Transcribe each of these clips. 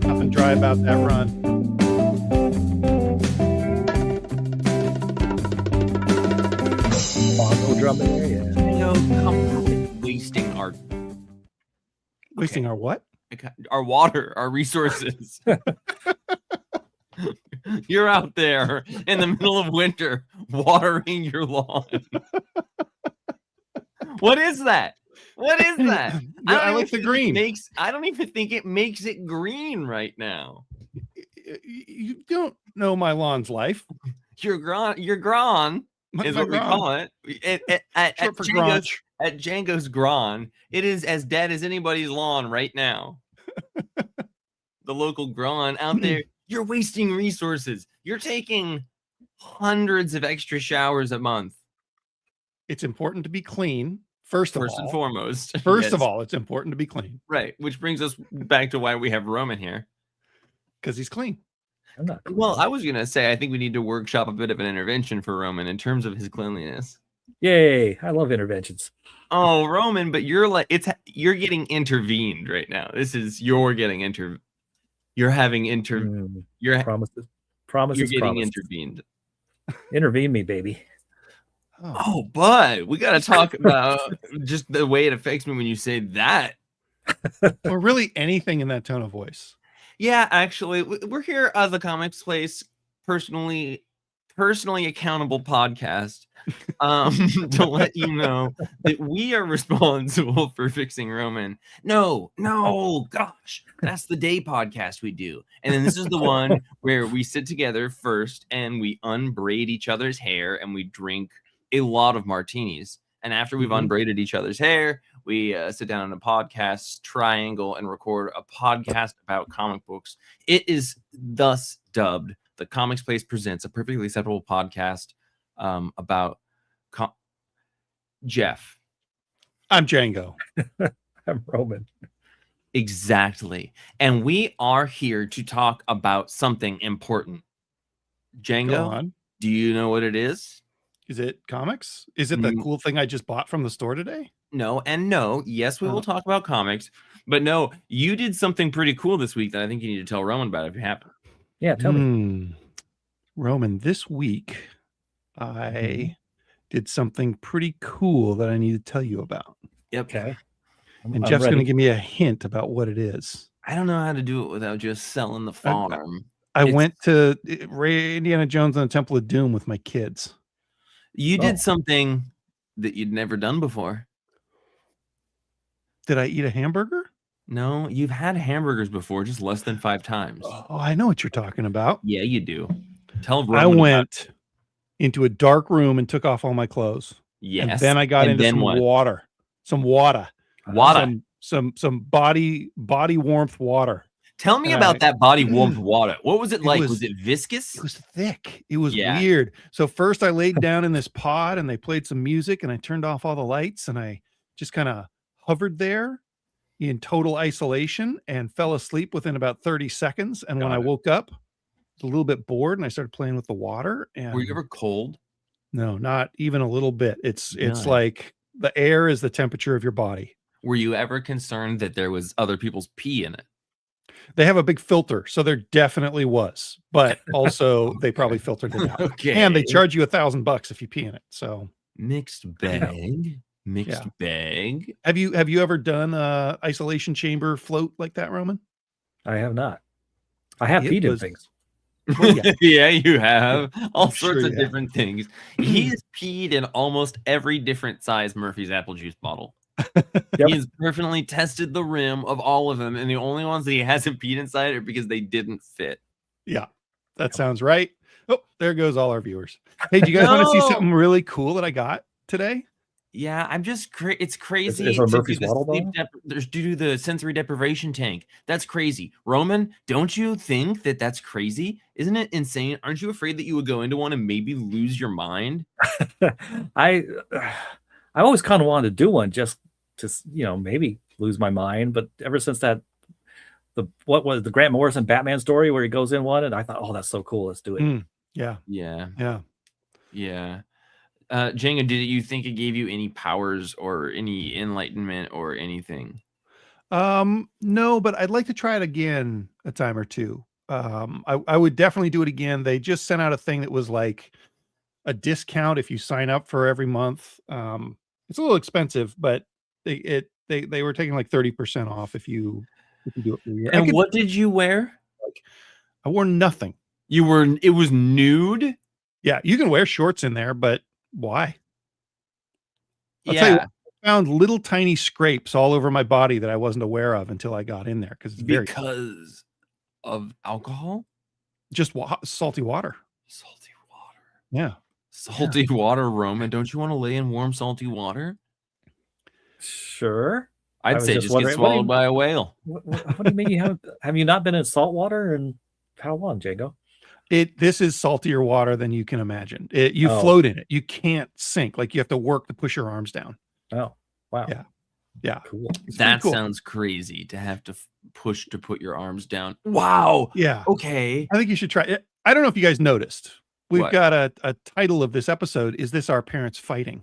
Nothing dry about that run. Bongo drum there, yeah. Wasting our what? Our water, our resources. You're out there in the middle of winter watering your lawn. What is that? What is that? I like the green. I don't even think it makes it green right now. You don't know my lawn's life. Your gran is what we call it. At Django's gran, it is as dead as anybody's lawn right now. The local gran out there, you're wasting resources. You're taking hundreds of extra showers a month. It's important to be clean. First and foremost. First of all, it's important to be clean. Right. Which brings us back to why we have Roman here. Because he's clean. I'm not clean. Well, I was going to say, I think we need to workshop a bit of an intervention for Roman in terms of his cleanliness. Yay. I love interventions. Oh, Roman, but you're getting intervened right now. You're having promises. You're getting promises. intervened. Intervene me, baby. Oh, but we got to talk about just the way it affects me when you say that. Or really anything in that tone of voice. Yeah, actually, we're here at the Comics Place, personally accountable podcast, to let you know that we are responsible for fixing Roman. No, gosh, that's the day podcast we do. And then this is the one where we sit together first and we unbraid each other's hair and we drink a lot of martinis. And after we've unbraided each other's hair, we sit down in a podcast triangle and record a podcast about comic books. It is thus dubbed The Comics Place Presents, a perfectly acceptable podcast about Jeff. I'm Django. I'm Roman. Exactly. And we are here to talk about something important. Django, do you know what it is? Is it comics? Is it the cool thing I just bought from the store today? No and no. Yes, we will talk about comics. But no, you did something pretty cool this week that I think you need to tell Roman about if you happen. Yeah, tell me. Roman, this week I did something pretty cool that I need to tell you about. Yep. Okay. And Jeff's going to give me a hint about what it is. I don't know how to do it without just selling the farm. I went to Indiana Jones and the Temple of Doom with my kids. You did something that you'd never done before. Did I eat a hamburger? No, you've had hamburgers before, just less than 5 times. Oh, I know what you're talking about. Yeah, you do. Tell Roman. I went into a dark room and took off all my clothes. Yes. And then I got into some water. Some water. Some body warmth water. Tell me about that body warmth water. What was it like? Was it viscous? It was thick. It was weird. So first I laid down in this pod and they played some music and I turned off all the lights and I just kind of hovered there in total isolation and fell asleep within about 30 seconds. And when I woke up, I was a little bit bored and I started playing with the water. And were you ever cold? No, not even a little bit. It's like the air is the temperature of your body. Were you ever concerned that there was other people's pee in it? They have a big filter, so there definitely was, but also they probably filtered it out. Okay. And they charge you $1,000 if you pee in it. So mixed bag. Have you ever done a isolation chamber float like that, Roman? I have not. I have peed in things. Well, yeah, you have all sorts of different things. He has peed in almost every different size Murphy's apple juice bottle. He has perfectly tested the rim of all of them, and the only ones that he hasn't peed inside are because they didn't fit. Yeah, that sounds right. Oh, there goes all our viewers. Hey, do you guys want to see something really cool that I got today? Yeah, I'm just it's crazy. Is Murphy's bottle do the sensory deprivation tank. That's crazy. Roman, don't you think that that's crazy? Isn't it insane? Aren't you afraid that you would go into one and maybe lose your mind? I always kind of wanted to do one just to, maybe lose my mind. But ever since what was the Grant Morrison Batman story where he goes in one, and I thought, oh, that's so cool. Let's do it. Yeah. Django, did you think it gave you any powers or any enlightenment or anything? No, but I'd like to try it again a time or two. I would definitely do it again. They just sent out a thing that was like a discount if you sign up for every month. It's a little expensive, but they were taking like 30% off if you do it for a year. And what did you wear? I wore nothing. It was nude? Yeah, you can wear shorts in there, but why? I'll Yeah. tell you what, I found little tiny scrapes all over my body that I wasn't aware of until I got in there because it's very because of alcohol? just salty water. Salty water. Yeah. Salty water, Roman. Don't you want to lay in warm, salty water? Sure. I'd say just get swallowed by a whale. What do you mean you have you not been in salt water and how long, Django? This is saltier water than you can imagine. You float in it. You can't sink. Like you have to work to push your arms down. Oh, wow. Yeah. Cool. That sounds crazy to have to push to put your arms down. Wow. Yeah. Okay. I think you should try it. I don't know if you guys noticed. We've What? got a title of this episode. Is this our parents fighting?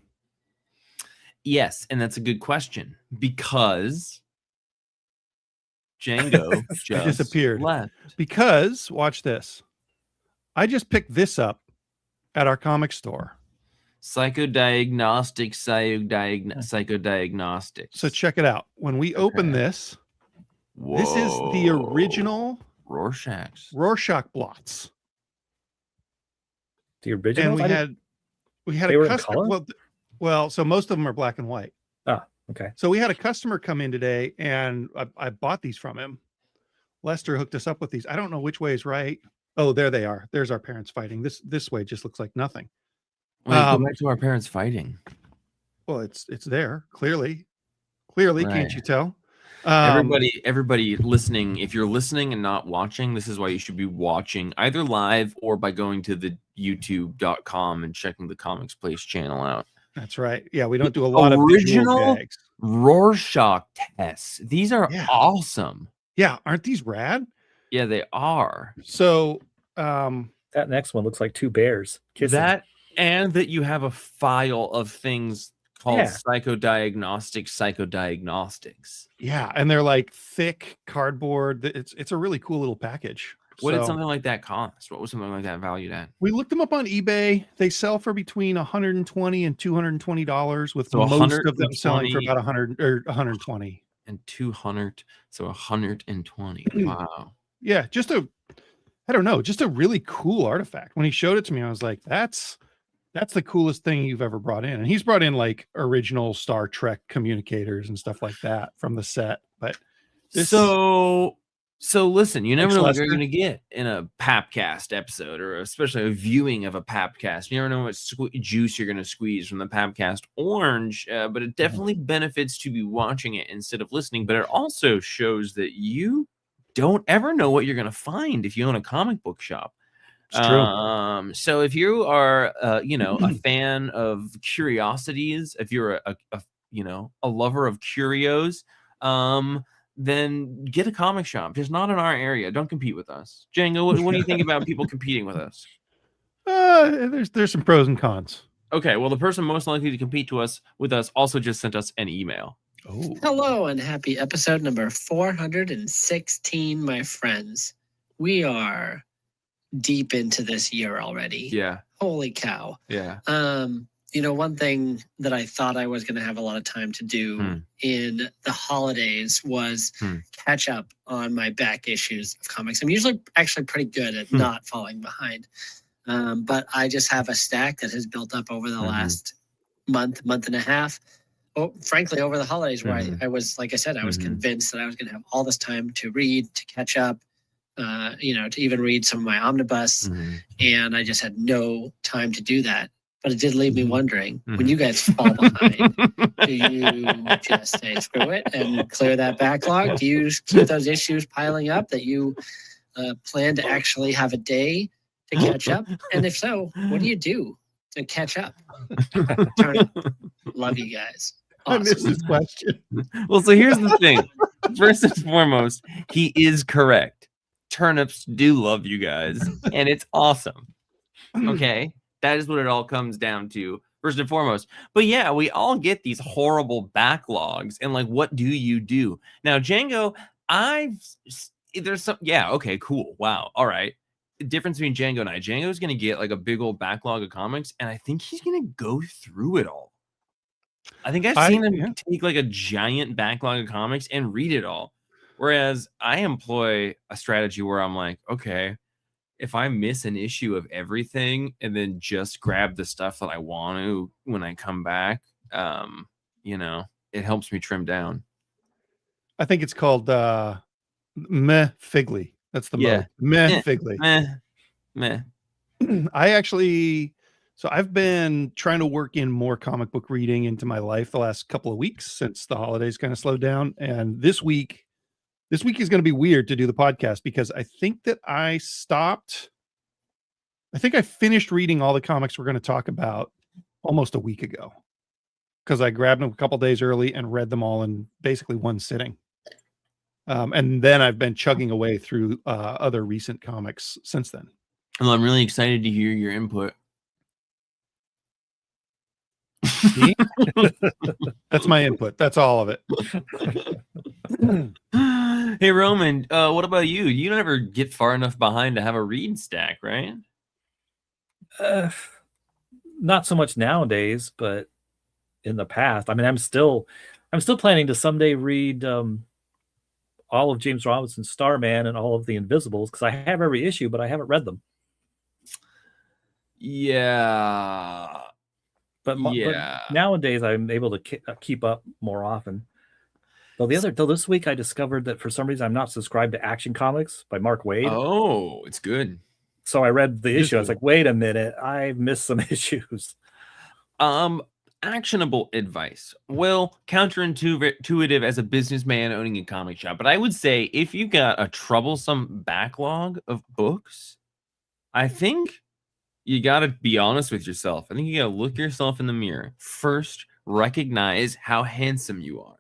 Yes, and that's a good question because Django just disappeared. left. Because watch this. I just picked this up at our comic store. Psychodiagnostics. So check it out. When we open this, this is the original Rorschach blots. The original. And we had they a were in customer. color? Well, so most of them are black and white. Oh, okay. So we had a customer come in today, and I bought these from him. Lester hooked us up with these. I don't know which way is right. Oh, there they are. There's our parents fighting. This way just looks like nothing. Wait, go back to our parents fighting. Well, it's there clearly. Right. Can't you tell? Everybody listening, if you're listening and not watching, this is why you should be watching either live or by going to the youtube.com and checking the Comics Place channel out. That's right. Yeah, we don't do a lot of original gags. Rorschach tests. These are awesome. Yeah, aren't these rad? Yeah, they are. So that next one looks like two bears kissing. That and that you have a file of things called psychodiagnostics. Yeah, and they're like thick cardboard. It's a really cool little package. What did something like that cost? What was something like that valued at? We looked them up on eBay. They sell for between $120 and $220, with most of them selling for about $100 or $120 and $200. So $120. Wow. Yeah, just a really cool artifact. When he showed it to me, I was like, that's the coolest thing you've ever brought in. And he's brought in like original Star Trek communicators and stuff like that from the set. But so listen, you never know what you're going to get in a Papcast episode, or especially a viewing of a Papcast. You never know what juice you're going to squeeze from the Papcast orange, but it definitely benefits to be watching it instead of listening. But it also shows that you don't ever know what you're going to find if you own a comic book shop. It's true. So if you are, a fan of curiosities, if you're a lover of curios, then get a comic shop. Just not in our area. Don't compete with us. Django, what do you think about people competing with us? There's some pros and cons. Okay, well, the person most likely to compete with us also just sent us an email. Oh. Hello and happy episode number 416, my friends. We are deep into this year already. Yeah. Holy cow. Yeah. One thing that I thought I was going to have a lot of time to do in the holidays was catch up on my back issues of comics. I'm usually actually pretty good at not falling behind. But I just have a stack that has built up over the last month and a half. Oh, frankly, over the holidays where I was, like I said, I was convinced that I was going to have all this time to read, to catch up, to even read some of my omnibus. And I just had no time to do that. But it did leave me wondering, when you guys fall behind, do you just say screw it and clear that backlog? Do you keep those issues piling up that you plan to actually have a day to catch up? And if so, what do you do to catch up? Love you guys. Awesome. I missed this question. Well, so here's the thing. First and foremost, he is correct. Turnips do love you guys, and it's awesome. Okay? That is what it all comes down to. first and foremost. But yeah, we all get these horrible backlogs, and like, what do you do now, Django? There's some, yeah, okay, cool, wow, all right. The difference between Django and Django's gonna get like a big old backlog of comics, and I think he's gonna go through it all. I think I've seen him take like a giant backlog of comics and read it all. Whereas I employ a strategy where I'm like, okay, if I miss an issue of everything and then just grab the stuff that I want to when I come back, you know, it helps me trim down. I think it's called meh figly. That's the mode. Meh figly. Meh. I actually, so I've been trying to work in more comic book reading into my life the last couple of weeks since the holidays kind of slowed down. And this week is going to be weird to do the podcast because I think that I finished reading all the comics we're going to talk about almost a week ago because I grabbed them a couple days early and read them all in basically one sitting. And then I've been chugging away through other recent comics since then. Well, I'm really excited to hear your input. That's my input. That's all of it. Hey, Roman, what about you? You never get far enough behind to have a read stack, right? Not so much nowadays, but in the past. I mean, I'm still planning to someday read all of James Robinson's Starman and all of the Invisibles because I have every issue, but I haven't read them. Yeah. But nowadays I'm able to keep up more often. Though this week I discovered that for some reason I'm not subscribed to Action Comics by Mark Waid. Oh, it's good. So I read the issue. I was like, wait a minute, I've missed some issues. Actionable advice. Well, counterintuitive as a businessman owning a comic shop, but I would say if you got a troublesome backlog of books, I think you got to be honest with yourself. I think you got to look yourself in the mirror. First, recognize how handsome you are.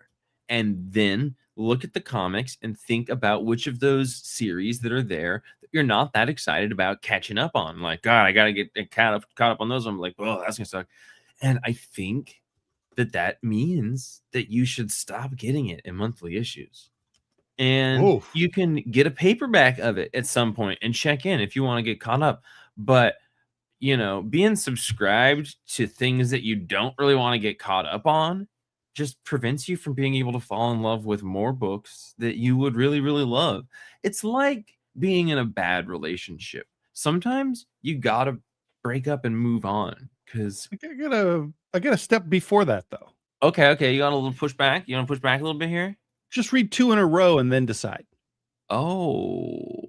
And then look at the comics and think about which of those series that are there that you're not that excited about catching up on. Like, God, I got to get caught up on those. I'm like, oh, that's going to suck. And I think that means that you should stop getting it in monthly issues. And you can get a paperback of it at some point and check in if you want to get caught up. But you know, being subscribed to things that you don't really want to get caught up on just prevents you from being able to fall in love with more books that you would really, really love. It's like being in a bad relationship. Sometimes you got to break up and move on because I got a step before that though. Okay. You got a little pushback. You want to push back a little bit here? Just read 2 in a row and then decide. Oh.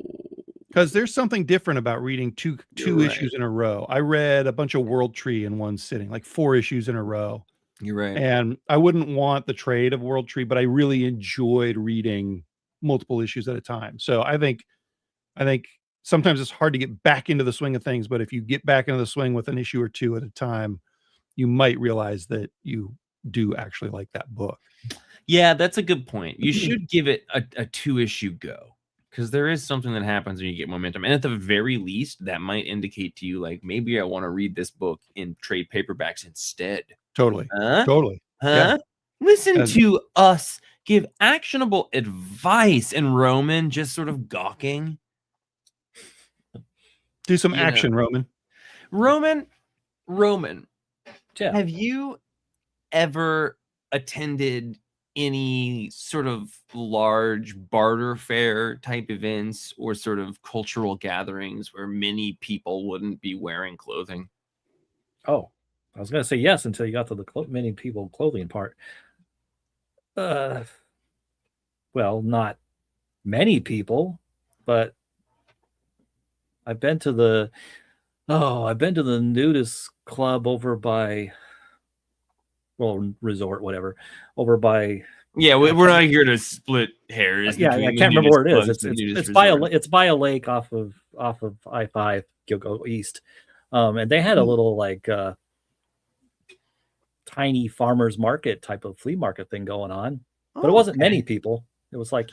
Because there's something different about reading two issues in a row. I read a bunch of World Tree in one sitting, like 4 issues in a row. You're right. And I wouldn't want the trade of World Tree, but I really enjoyed reading multiple issues at a time. So I think sometimes it's hard to get back into the swing of things, but if you get back into the swing with an issue or 2 at a time, you might realize that you do actually like that book. Yeah, that's a good point. You should give it a 2-issue go. Because there is something that happens when you get momentum. And at the very least, that might indicate to you, like, maybe I want to read this book in trade paperbacks instead. Totally. Totally. Yeah. Listen to us give actionable advice, and Roman just sort of gawking. Do some action, Roman. Roman. Yeah. Have you ever attended any sort of large barter fair type events or sort of cultural gatherings where many people wouldn't be wearing clothing? Oh, I was going to say yes until you got to the many people clothing part. Well, not many people, but I've been to the nudist club over by, resort, whatever, over by. Yeah, we're not here to split hairs. Yeah, I can't remember where it is. It's by a lake off of I-5, go east, and they had a little like tiny farmers market type of flea market thing going on, but it wasn't many people. It was like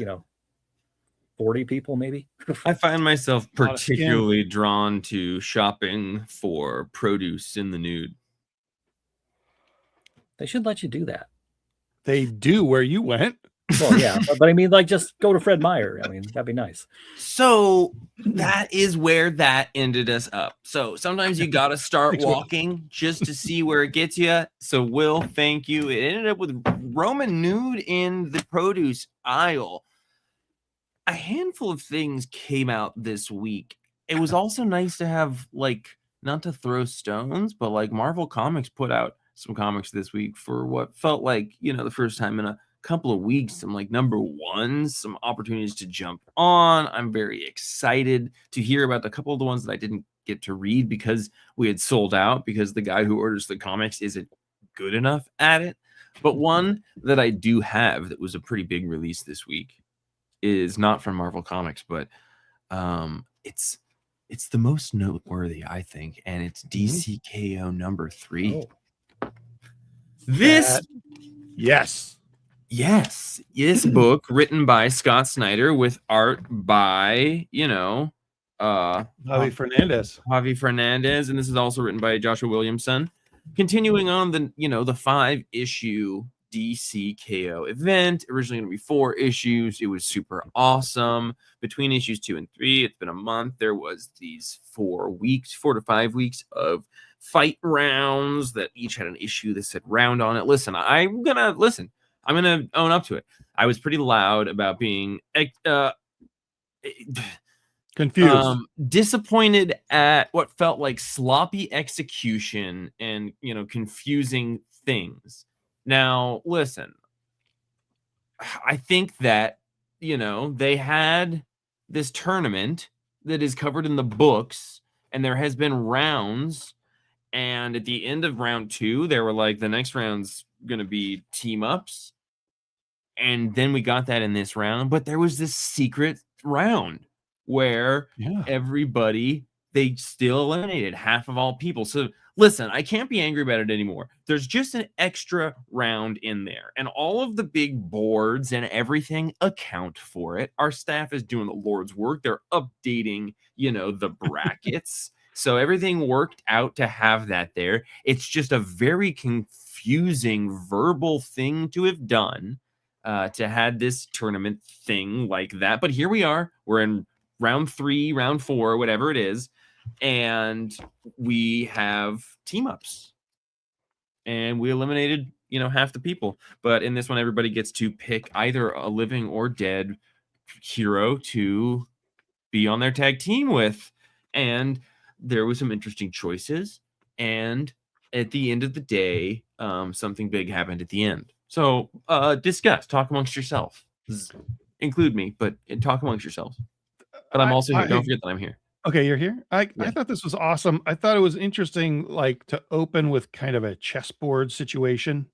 40 people maybe. I find myself particularly drawn to shopping for produce in the nude. They should let you do that. They do where you went. Well, yeah, but I mean, like, just go to Fred Meyer. I mean, that'd be nice. So that is where that ended us up. So sometimes you got to start Thanks, Will. walking just to see where it gets you. So Will, thank you. It ended up with Roman nude in the produce aisle. A handful of things came out this week. It was also nice to have, like, not to throw stones, but like Marvel Comics put out some comics this week for what felt like, the first time in a couple of weeks, some like number ones, some opportunities to jump on. I'm very excited to hear about a couple of the ones that I didn't get to read because we had sold out, because the guy who orders the comics isn't good enough at it. But one that I do have that was a pretty big release this week is not from Marvel Comics, but it's the most noteworthy, I think, and it's DCKO number 3. Oh. This book written by Scott Snyder with art by Javi Fernandez, and this is also written by Joshua Williamson. Continuing on the 5-issue DCKO event, originally going to be 4 issues. It was super awesome. Between issues 2 and 3, it's been a month. There was these 4 to 5 weeks of fight rounds that each had an issue that said round on it. Listen, I'm gonna own up to it. I was pretty loud about being confused, disappointed at what felt like sloppy execution and confusing things. Now, listen, I think that they had this tournament that is covered in the books, and there has been rounds, and at the end of round 2, they were like, the next round's going to be team ups. And then we got that in this round, but there was this secret round where everybody, they still eliminated half of all people. So listen, I can't be angry about it anymore. There's just an extra round in there, and all of the big boards and everything account for it. Our staff is doing the Lord's work. They're updating, the brackets. So everything worked out to have that there. It's just a very confusing verbal thing to have done, to had this tournament thing like that. But here we are. We're in round 3, round 4, whatever it is. And we have team ups. And we eliminated, half the people. But in this one, everybody gets to pick either a living or dead hero to be on their tag team with. And there was some interesting choices. And at the end of the day, something big happened at the end. So discuss, talk amongst yourself. Include me, but talk amongst yourselves. But I'm also here. Don't forget that I'm here. Okay, you're here. I thought this was awesome. I thought it was interesting, like, to open with kind of a chessboard situation,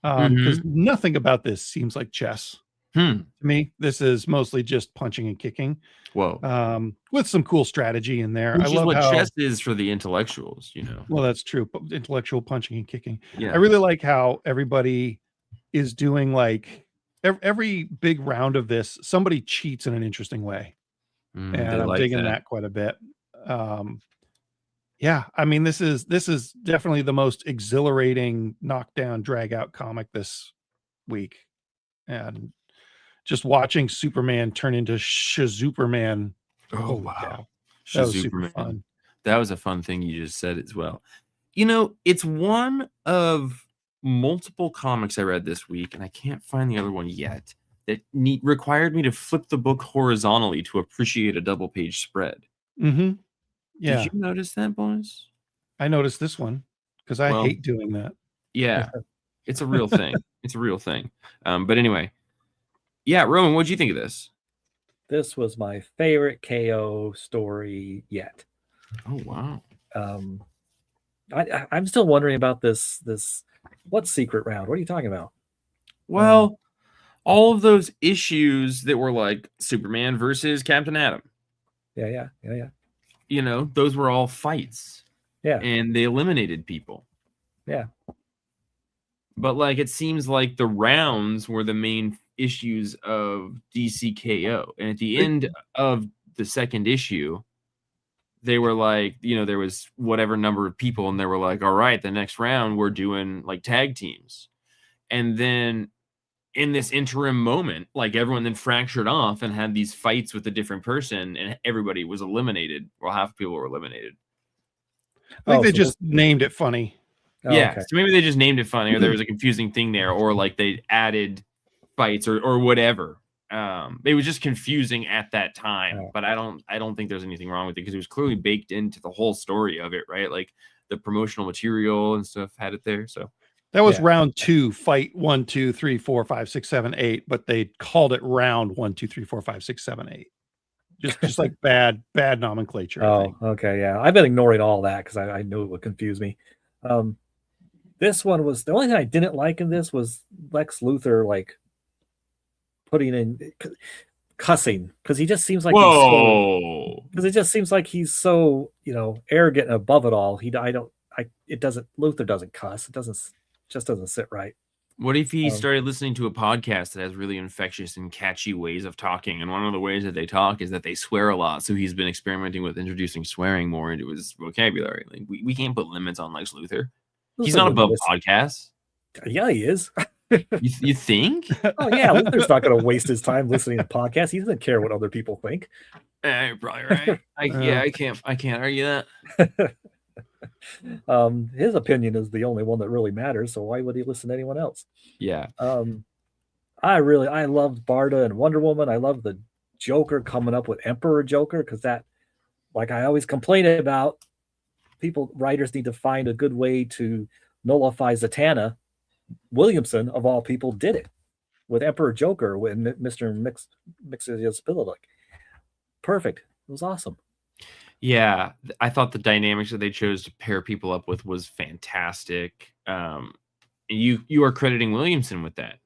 because nothing about this seems like chess to me. This is mostly just punching and kicking. Whoa. With some cool strategy in there. Which I love what how chess is for the intellectuals, Well, that's true. But intellectual punching and kicking. Yeah. I really like how everybody is doing, like, every big round of this, somebody cheats in an interesting way. And I'm digging that quite a bit. Yeah, I mean, this is definitely the most exhilarating knockdown drag out comic this week. And just watching Superman turn into Shazuperman. Oh, wow. Cow. That was super fun. That was a fun thing you just said as well. It's one of multiple comics I read this week, and I can't find the other one yet, that required me to flip the book horizontally to appreciate a double-page spread. Mm-hmm. Yeah. Did you notice that, boys? I noticed this one because I hate doing that. Yeah. It's a real thing. It's a real thing. But anyway. Yeah, Roman, what'd you think of this? This was my favorite KO story yet. Oh, wow. I'm still wondering about this. What secret round? What are you talking about? Well, all of those issues that were like Superman versus Captain Atom. Yeah. Those were all fights. Yeah. And they eliminated people. Yeah. But like, it seems like the rounds were the main issues of DCKO. And at the end of the second issue, they were like, there was whatever number of people, and they were like, all right, the next round we're doing like tag teams. And then in this interim moment, like everyone then fractured off and had these fights with a different person, and everybody was eliminated. Well, half the people were eliminated. I think they just named it funny. Yeah, okay. so maybe they just named it funny, or there was a confusing thing there, or like they added fights or whatever. It was just confusing at that time, but I don't think there's anything wrong with it because it was clearly baked into the whole story of it, right? Like the promotional material and stuff had it there. So that was round 2, fight 1, 2, 3, 4, 5, 6, 7, 8, but they called it round 1, 2, 3, 4, 5, 6, 7, 8. Just like bad nomenclature. I think. Okay, yeah. I've been ignoring all that because I knew it would confuse me. This one was the only thing I didn't like in this was Lex Luthor like putting in cussing because he just seems like it just seems like he's so arrogant and above it all. Luthor doesn't cuss. It just doesn't sit right. What if he started listening to a podcast that has really infectious and catchy ways of talking, and one of the ways that they talk is that they swear a lot, so he's been experimenting with introducing swearing more into his vocabulary. Like we can't put limits on Lex Luthor. He's not above podcasts. Yeah, he is. You think? Oh yeah, Luthor's not going to waste his time listening to podcasts. He doesn't care what other people think. You're probably right. I can't argue that. His opinion is the only one that really matters, so why would he listen to anyone else? Yeah. I loved Barda and Wonder Woman. I love the Joker coming up with Emperor Joker because that, like I always complain about, writers need to find a good way to nullify Zatanna. Williamson, of all people, did it with Emperor Joker when Mr. Mixospillic. Perfect. It was awesome. Yeah, I thought the dynamics that they chose to pair people up with was fantastic. You are crediting Williamson with that.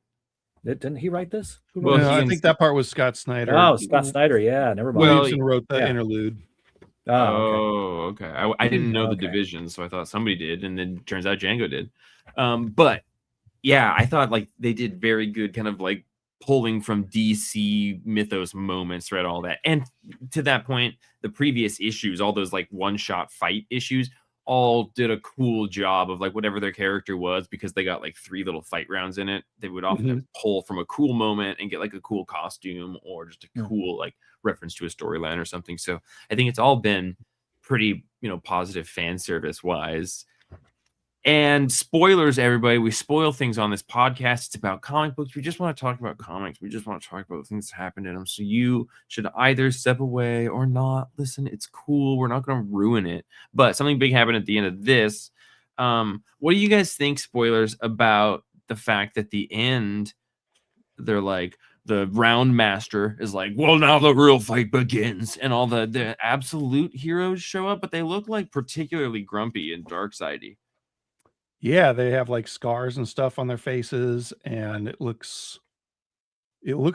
Didn't he write this? Well, I think that part was Scott Snyder. Oh, Scott Snyder. Yeah, never mind. Williamson wrote the interlude. Oh, okay. I didn't know the division, so I thought somebody did, and then turns out Django did. But yeah, I thought like they did very good, kind of like pulling from DC mythos moments throughout all that. And to that point, the previous issues, all those like one-shot fight issues, all did a cool job of like whatever their character was, because they got like 3 little fight rounds in it. They would often pull from a cool moment and get like a cool costume or just a cool like reference to a storyline or something. So I think it's all been pretty, positive fan service wise. And spoilers, everybody. We spoil things on this podcast. It's about comic books. We just want to talk about comics. We just want to talk about the things that happened in them. So you should either step away or not. Listen, it's cool. We're not going to ruin it. But something big happened at the end of this. What do you guys think, spoilers, about the fact that the end, they're like, the Round Master is like, well, now the real fight begins. And all the absolute heroes show up, but they look like particularly grumpy and dark-sidey. Yeah, they have like scars and stuff on their faces, and it looks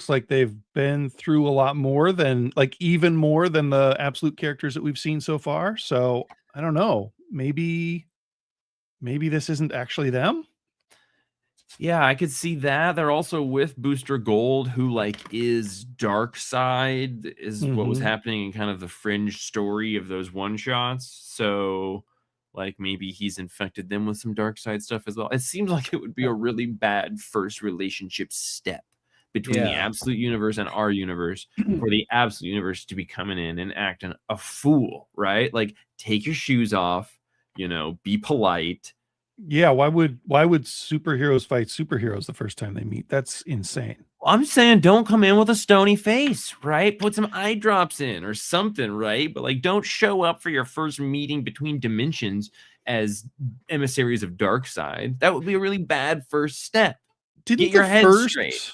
like they've been through a lot more than even more than the absolute characters that we've seen so far. So I don't know. Maybe this isn't actually them. Yeah, I could see that. They're also with Booster Gold, who is Darkseid, is what was happening in kind of the fringe story of those one shots. So maybe he's infected them with some Darkseid stuff as well. It seems like it would be a really bad first relationship step between the absolute universe and our universe for the absolute universe to be coming in and acting a fool, right? Like, take your shoes off, be polite. Yeah, why would superheroes fight superheroes the first time they meet? That's insane. I'm saying don't come in with a stony face, right? Put some eye drops in or something, right? But don't show up for your first meeting between dimensions as emissaries of Darkseid. That would be a really bad first step. Get your head straight.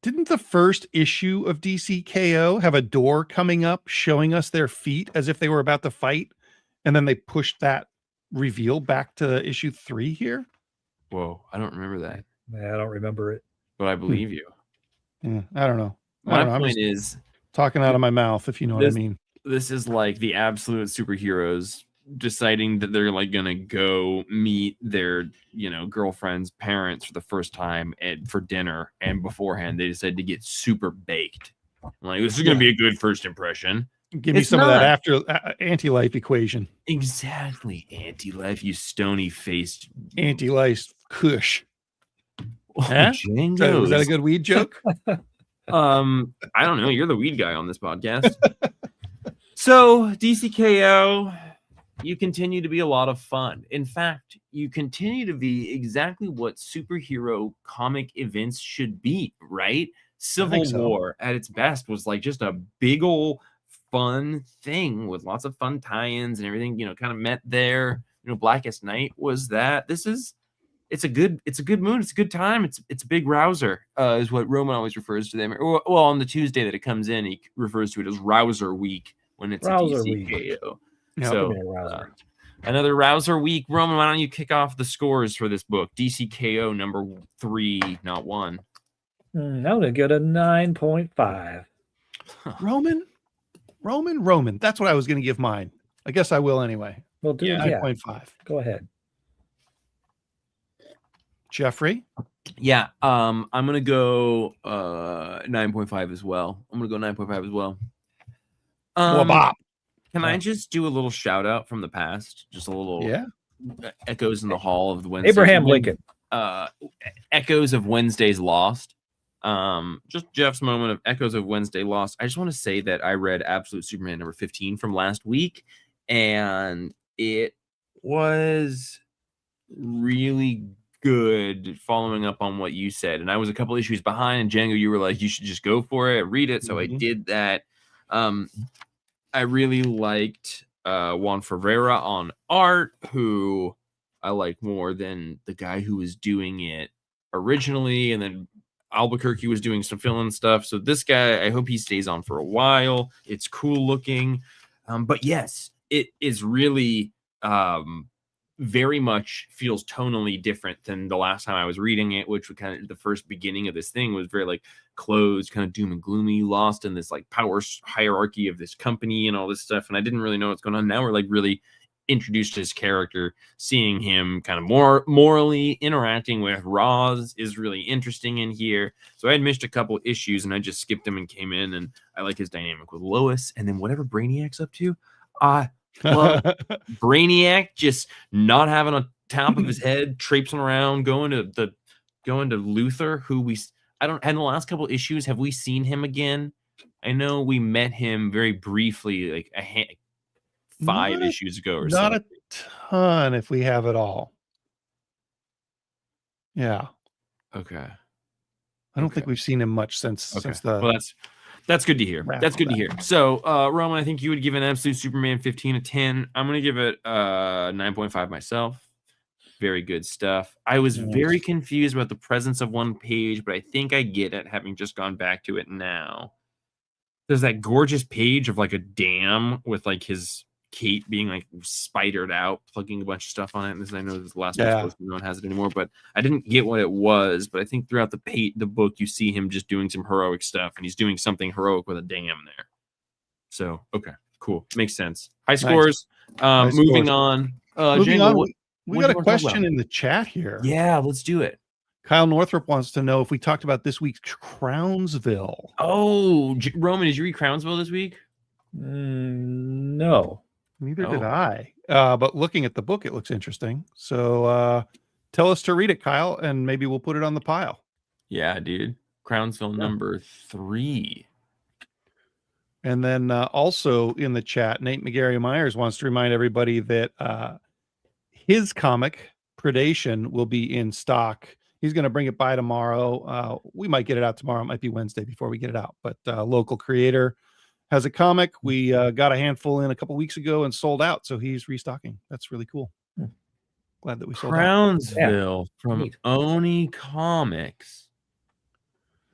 Didn't the first issue of DCKO have a door coming up showing us their feet as if they were about to fight, and then they pushed that reveal back to issue 3 here? Whoa, I don't remember that. Yeah, I don't remember it, but I believe you. Yeah, I don't know. My point is talking out of my mouth, if you know what I mean. This is like the absolute superheroes deciding that they're gonna go meet their girlfriend's parents for the first time for dinner, and beforehand they decided to get super baked. This is gonna be a good first impression. Give me It's some of that not. after anti-life equation. Exactly. Anti-life, you stony-faced Anti-life kush. Huh? Was that a good weed joke? I don't know. You're the weed guy on this podcast. So, DCKO, you continue to be a lot of fun. In fact, you continue to be exactly what superhero comic events should be, right? Civil War at its best was like just a big old fun thing with lots of fun tie-ins and everything, kind of met there. Blackest Night was that. It's a good mood. It's a good time. It's a big rouser, is what Roman always refers to them. Well, on the Tuesday that it comes in, he refers to it as Rouser Week when it's Rouser a week. DCKO. Yep. So another Rouser Week. Roman, why don't you kick off the scores for this book? DCKO number 3, not 1. I'm gonna get a 9.5. Roman. That's what I was going to give mine. I guess I will anyway. Well, dude, 9.5. Go ahead. Jeffrey? Yeah, I'm gonna go 9.5 as well. I'm gonna go 9.5 as well. Can I just do a little shout out from the past? Just a little echoes in the hall of the Wednesday. Abraham Lincoln. Echoes of Wednesday's Lost. Just Jeff's moment of echoes of Wednesday Lost. I just want to say that I read Absolute Superman number 15 from last week, and it was really good, following up on what you said. And I was a couple issues behind, and Django, you were like, you should just go for it, read it. So I did that. I really liked Juan Ferreira on art, who I like more than the guy who was doing it originally, and then Albuquerque was doing some fill-in stuff. So this guy, I hope he stays on for a while. It's cool looking. But yes, it is really very much feels tonally different than the last time I was reading it, which was kind of the first beginning of this thing was very like closed, kind of doom and gloomy, lost in this like power hierarchy of this company and all this stuff. And I didn't really know what's going on. Now we're like really introduced to his character, seeing him kind of more morally interacting with Roz is really interesting in here. So I had missed a couple issues and I just skipped him and came in, and I like his dynamic with Lois, and then whatever Brainiac's up to, well, Brainiac just not having a top of his head, traipsing around, going to Luthor, who and the last couple issues, have we seen him again? I know we met him very briefly, like 5 issues ago or something. Not a ton if we have it all. Yeah. Okay. I don't think we've seen him much since the. Well, that's good to hear. That's good to hear. So, Roman, I think you would give an Absolute Superman 15 a 10. I'm going to give it 9.5 myself. Very good stuff. I was very confused about the presence of one page, but I think I get it, having just gone back to it now. There's that gorgeous page of like a dam with like his Kate being like spidered out, plugging a bunch of stuff on it. And this, I know this is the last one, no one has it anymore, but I didn't get what it was. But I think throughout the book, you see him just doing some heroic stuff, and he's doing something heroic with a dam there. So, okay, cool. Makes sense. High scores. Moving on. We got a question in the chat here. Yeah, let's do it. Kyle Northrop wants to know if we talked about this week's Crownsville. Oh, Roman, did you read Crownsville this week? No. Neither did I. But looking at the book, it looks interesting. So tell us to read it, Kyle, and maybe we'll put it on the pile. Yeah, dude. Crownsville number 3. And then also in the chat, Nate McGarry Myers wants to remind everybody that his comic, Predation, will be in stock. He's going to bring it by tomorrow. We might get it out tomorrow. It might be Wednesday before we get it out. But local creator has a comic. We got a handful in a couple weeks ago and sold out. So he's restocking. That's really cool. Glad that we sold Crownsville from Oni Comics.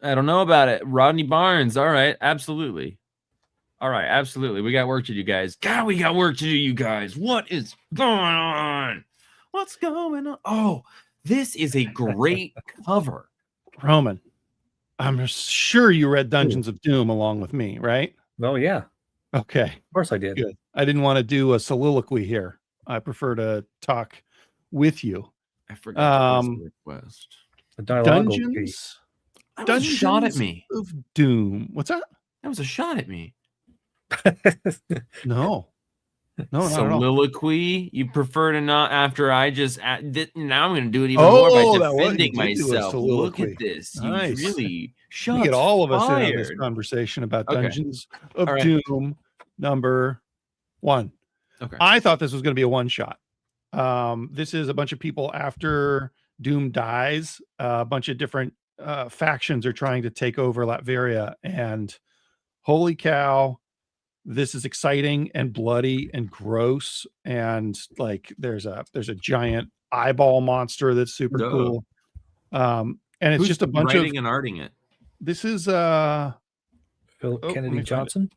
I don't know about it. Rodney Barnes. All right. Absolutely. All right. Absolutely. We got work to do, guys. God, we got work to do, you guys. What is going on? What's going on? Oh, this is a great cover. Roman, I'm sure you read Dungeons of Doom along with me, right? Oh, yeah. Okay. Of course I did. Good. I didn't want to do a soliloquy here. I prefer to talk with you. I forgot the request. Dungeons That was a shot at me. Of Doom. What's that? That was a shot at me. No, not at all. Soliloquy. You prefer to not after I just now I'm going to do it even more by defending myself. Look at this. Nice. You really We get all of us in on this fired. conversation about Okay. Dungeons of All right. Doom number 1. Okay. I thought this was going to be a one shot. This is a bunch of people after Doom dies. A bunch of different factions are trying to take over Latveria, and holy cow, this is exciting and bloody and gross. And like, there's a giant eyeball monster that's super cool. And it's Who's just a bunch writing of. and arting it? This is Philip Kennedy Johnson.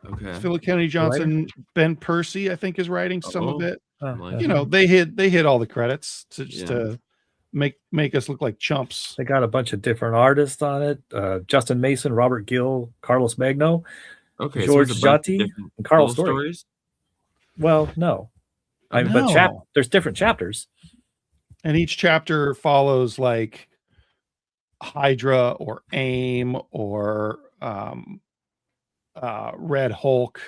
Okay. Philip Kennedy Johnson, Ben Percy, I think, is writing some of it. Like, You know, they hit all the credits to make us look like chumps. They got a bunch of different artists on it. Justin Mason, Robert Gill, Carlos Magno, okay, George so it's a bunch of Jati, different and Carl little Story. stories. Well, no. I mean, but No. there's different chapters. And each chapter follows like Hydra or AIM or Red Hulk.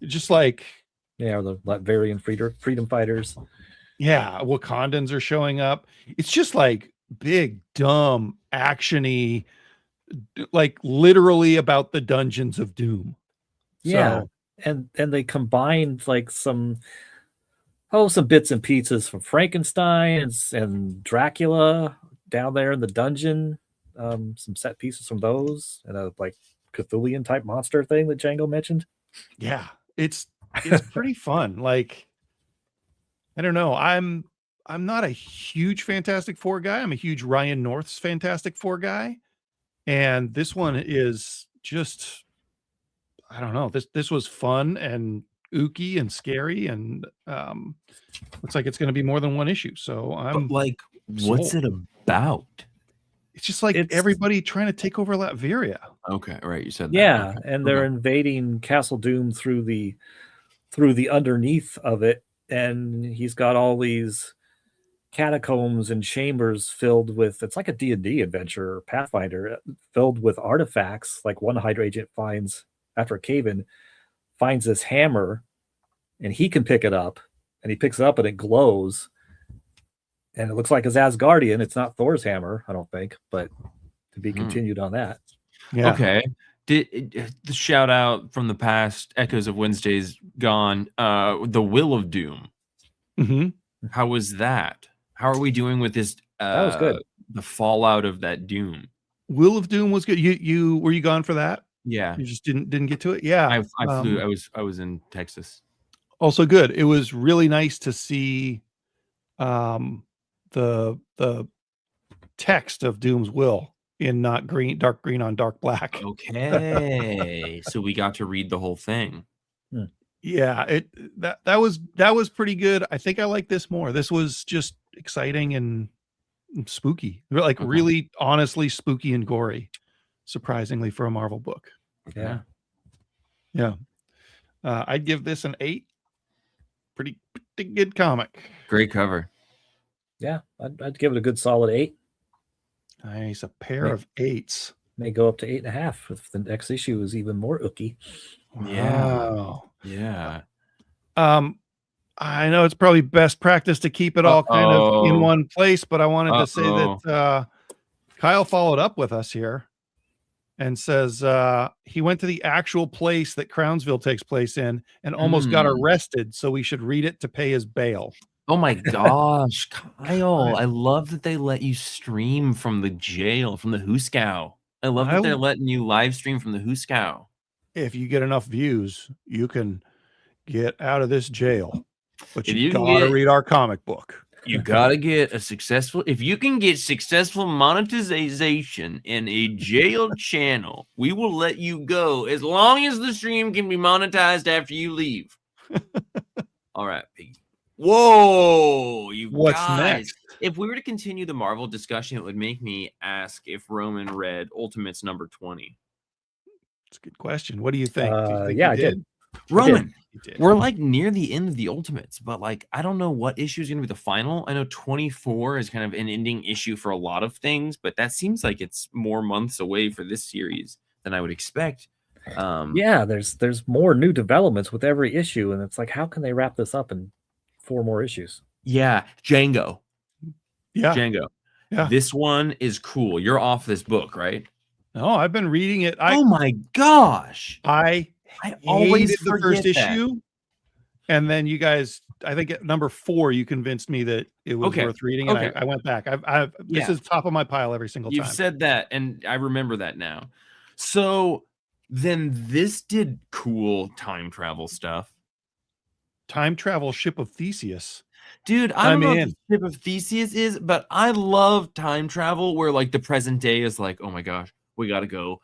Just like, Yeah, the Latvian freedom fighters. yeah, Wakandans are showing up. It's just like big, dumb, actiony, like literally about the dungeons of Doom. Yeah, So, and they combined like some bits and pieces from Frankenstein and Dracula down there in the dungeon. Some set pieces from those, and a like Cthulhian type monster thing that Django mentioned. yeah, it's pretty fun. Like, I don't know. I'm not a huge Fantastic Four guy. I'm a huge Ryan North's Fantastic Four guy. And this one is just, I don't know. This was fun and ooky and scary, and looks like it's going to be more than one issue. So I'm But like, what's sold. it about? It's just like everybody trying to take over Latveria. Okay, right. You said that. Yeah, Okay. and they're invading Castle Doom through the underneath of it, and he's got all these catacombs and chambers filled with, it's like a D&D adventure or Pathfinder, filled with artifacts. Like one Hydra agent finds after a cave-in, finds this hammer, and he can pick it up, and he picks it up and it glows, and it looks like his Asgardian. It's not Thor's hammer, I don't think, but to be continued on that. Yeah. Okay. The shout out from the past, Echoes of Wednesday's gone. The Will of Doom. Mm-hmm. How was that? How are we doing with this? That was good. The fallout of that Doom. Will of Doom was good. You were you gone for that? Yeah, You just didn't get to it. Yeah, I flew. I was in Texas. Also good. It was really nice to see the text of Doom's will in not dark green on dark black. Okay, so we got to read the whole thing. Yeah, that was pretty good. I think I like this more. This was just exciting and spooky. Like really honestly spooky and gory, surprisingly for a Marvel book. Yeah. Yeah. I'd give this an 8. Pretty good comic. Great cover. Yeah, I'd give it a good solid 8. Nice. A pair of 8s. May go up to 8.5 if the next issue is even more ooky. Wow. Yeah. I know it's probably best practice to keep it all kind of in one place, but I wanted to say that Kyle followed up with us here and says he went to the actual place that Crownsville takes place in and almost got arrested, so we should read it to pay his bail. Oh my gosh, Kyle! I love that they let you stream from the jail, from the Hooskow. I love that they're letting you live stream from the Hooskow. If you get enough views, you can get out of this jail. But you can gotta read our comic book. You gotta get a successful. If you can get successful monetization in a jail channel, we will let you go as long as the stream can be monetized after you leave. All right, Piggy. Whoa, What's guys. next? If we were to continue the Marvel discussion, it would make me ask if Roman read Ultimates number 20. It's a good question. What do you think? Yeah, I did. Roman, we're like near the end of the Ultimates, but like I don't know what issue is going to be the final. I know 24 is kind of an ending issue for a lot of things, but that seems like it's more months away for this series than I would expect. Yeah, there's more new developments with every issue, and it's like, how can they wrap this up in 4 more issues? Yeah, Django. Yeah. Django. Yeah. This one is cool. You're off this book, right? No, I've been reading it. Oh my gosh. I always hated the first forget that. issue. And then you guys, I think at number 4, you convinced me that it was Okay. worth reading. And Okay. I went back. This Yeah. is top of my pile every single You've time. said that, and I remember that now. So then this did cool time travel stuff. Time travel ship of Theseus. Dude, I don't know I'm what in. the ship of Theseus is, but I love time travel where like the present day is like, oh my gosh, we gotta go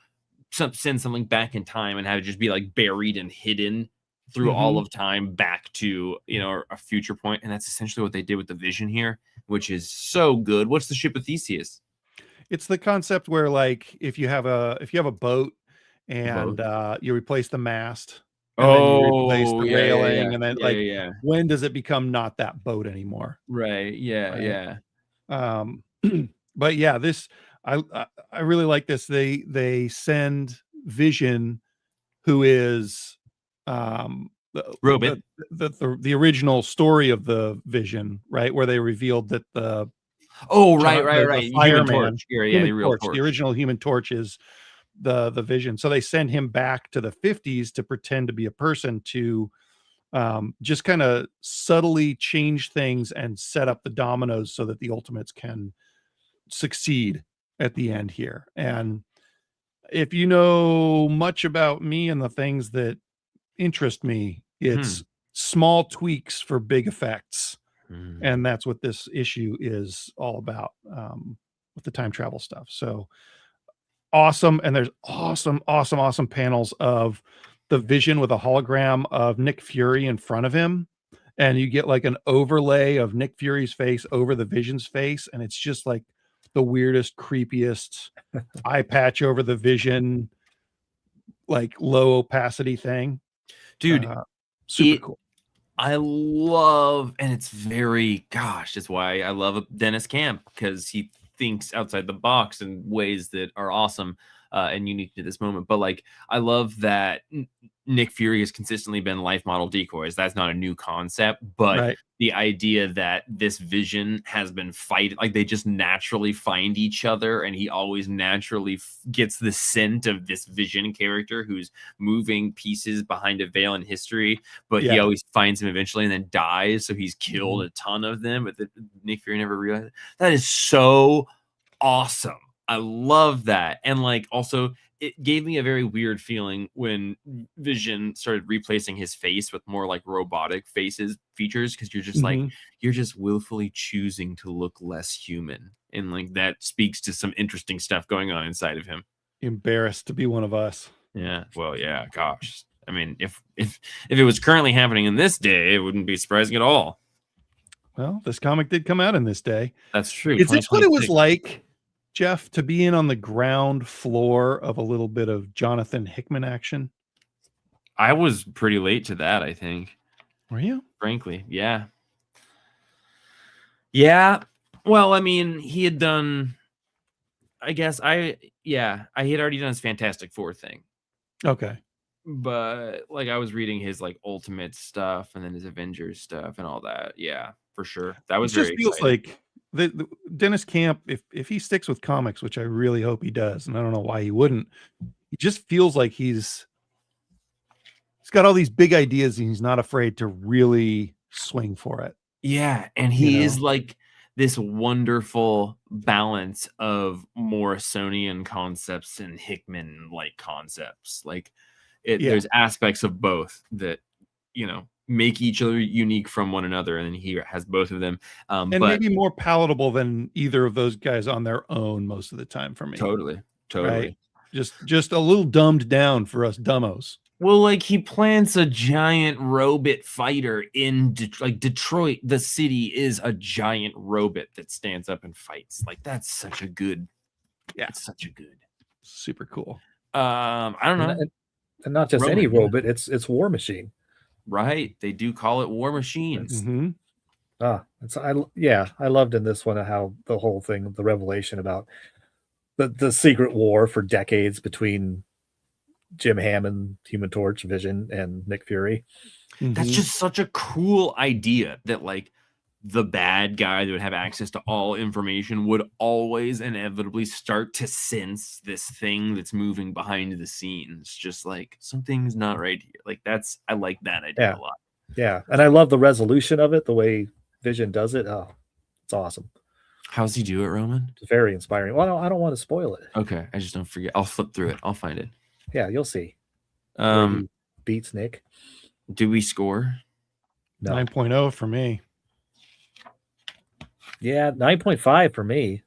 send something back in time and have it just be like buried and hidden through all of time back to, you know, a future point. And that's essentially what they did with the Vision here, which is so good. What's the ship of Theseus? It's the concept where like if you have a boat and you replace the mast and then you replace the railing and then when does it become not that boat anymore? Right. Yeah. But yeah, this I really like this. They send Vision, who is Robot. the original story of the Vision, right? Where they revealed that the right. Human fireman, Torch. Human the real Torch, Torch. the original Human Torch is the Vision. So they send him back to the 50s to pretend to be a person to just kind of subtly change things and set up the dominoes so that the Ultimates can succeed at the end here. And if you know much about me and the things that interest me, it's small tweaks for big effects. And that's what this issue is all about, with the time travel stuff. So awesome. And there's awesome panels of the Vision with a hologram of Nick Fury in front of him. And you get like an overlay of Nick Fury's face over the Vision's face. And it's just like the weirdest, creepiest eye patch over the Vision, like low opacity thing. Dude, super cool. I love, and it's very, gosh, that's why I love Dennis Camp, because he thinks outside the box in ways that are awesome and unique to this moment. But like, I love that Nick Fury has consistently been life model decoys. That's not a new concept, but the idea that this Vision has been fighting, like they just naturally find each other, and he always naturally gets the scent of this Vision character who's moving pieces behind a veil in history, but he always finds him eventually and then dies. So he's killed a ton of them, but Nick Fury never realized it. That is so awesome. I love that. And like, also it gave me a very weird feeling when Vision started replacing his face with more like robotic features, because you're just like, you're just willfully choosing to look less human. And like, that speaks to some interesting stuff going on inside of him. Embarrassed to be one of us. Yeah. Well, yeah, gosh. I mean, if it was currently happening in this day, it wouldn't be surprising at all. Well, this comic did come out in this day. That's true. Is this what it was like, Jeff, to be in on the ground floor of a little bit of Jonathan Hickman action? I was pretty late to that, I think. Were you? Frankly, yeah. Yeah. Well, I mean, he had done, I guess I had already done his Fantastic Four thing. Okay. But like, I was reading his like Ultimate stuff and then his Avengers stuff and all that. Yeah, for sure. That was just feels like the Dennis Camp, if he sticks with comics, which I really hope he does, and I don't know why he wouldn't, he just feels like he's got all these big ideas and he's not afraid to really swing for it. Yeah, and he is like this wonderful balance of Morrisonian concepts and Hickman like concepts. Like there's aspects of both that, you know, make each other unique from one another, and then he has both of them, and maybe more palatable than either of those guys on their own most of the time for me. Totally right? Just a little dumbed down for us dumbos. Well, like he plants a giant robot fighter in Detroit. The city is a giant robot that stands up and fights. Like that's such a good, it's such a good, super cool. I don't know, and not just any robot. It's War Machine. Right, they do call it War Machine. I loved in this one how the whole thing, the revelation about the secret war for decades between Jim Hammond, Human Torch, Vision, and Nick Fury. That's just such a cool idea that like the bad guy that would have access to all information would always inevitably start to sense this thing that's moving behind the scenes. Just like something's not right here. Like I like that idea a lot. Yeah. And I love the resolution of it, the way Vision does it. Oh, it's awesome. How's he do it, Roman? It's very inspiring. Well, I don't want to spoil it. Okay. I just don't forget. I'll flip through it. I'll find it. Yeah, you'll see. He beats Nick. Do we score? No. 9.0 for me. Yeah, 9.5 for me.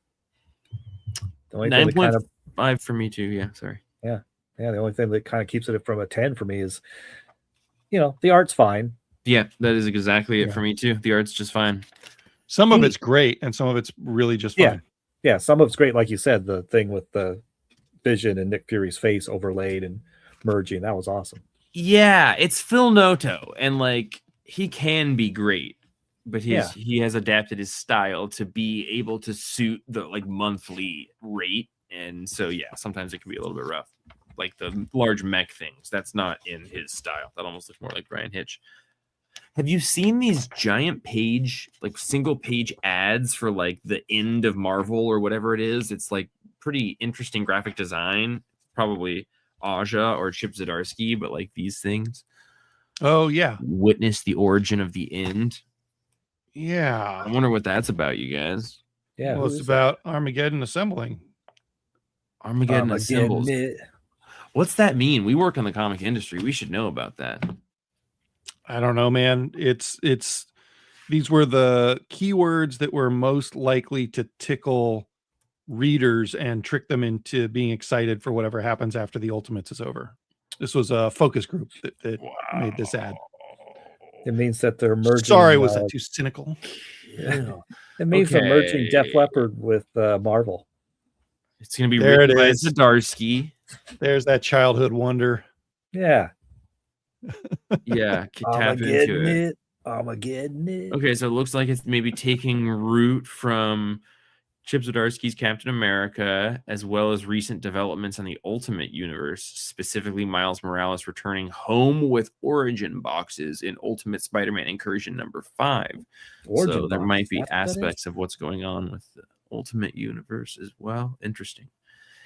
9.5 for me too. Yeah, sorry. Yeah, the only thing that kind of keeps it from a 10 for me is, the art's fine. Yeah, that is exactly it for me too. The art's just fine. Some of it's great, and some of it's really just fine. Yeah, some of it's great, like you said, the thing with the Vision and Nick Fury's face overlaid and merging. That was awesome. Yeah, it's Phil Noto, and like he can be great, but he has adapted his style to be able to suit the like monthly rate, and so sometimes it can be a little bit rough, like the large mech things. That's not in his style. That almost looks more like Brian Hitch. Have you seen these giant page, like single page ads for like the end of Marvel or whatever it is? It's like pretty interesting graphic design. Probably Aja or Chip Zdarsky, but like these things. Oh yeah. Witness the origin of the end. Yeah. I wonder what that's about, you guys. Yeah. Well, it's about Armageddon assembling. Armageddon assembles. What's that mean? We work in the comic industry. We should know about that. I don't know, man. It's these were the keywords that were most likely to tickle readers and trick them into being excited for whatever happens after the Ultimates is over. This was a focus group that made this ad. It means that they're merging. Sorry, was that too cynical? Yeah. It means they're merging Def Leppard with Marvel. It's going to be there written by is. Zdarsky. There's that childhood wonder. Yeah. Yeah. Armageddon it. Okay, so it looks like it's maybe taking root from Chip Zdarsky's Captain America, as well as recent developments on the Ultimate Universe, specifically Miles Morales returning home with Origin boxes in Ultimate Spider-Man Incursion number 5. So there might be aspects of what's going on with the Ultimate Universe as well. Interesting.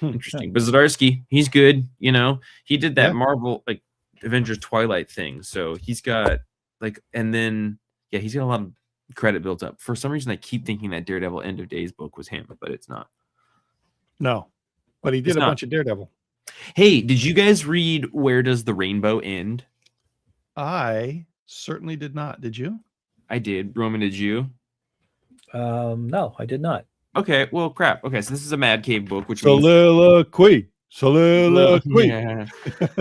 Interesting. But Zdarsky, he's good. He did that Marvel, like, Avengers Twilight thing. So he's got, like, and then, he's got a lot of credit built up. For some reason I keep thinking that Daredevil End of Days book was him, but it's not. No, but he did a bunch of Daredevil. Hey, did you guys read Where Does the Rainbow End? I certainly did not. Did you? I did. Roman, did you? No, I did not. Okay, well, crap. Okay, so this is a Mad Cave book, which Soliloquy. Yeah.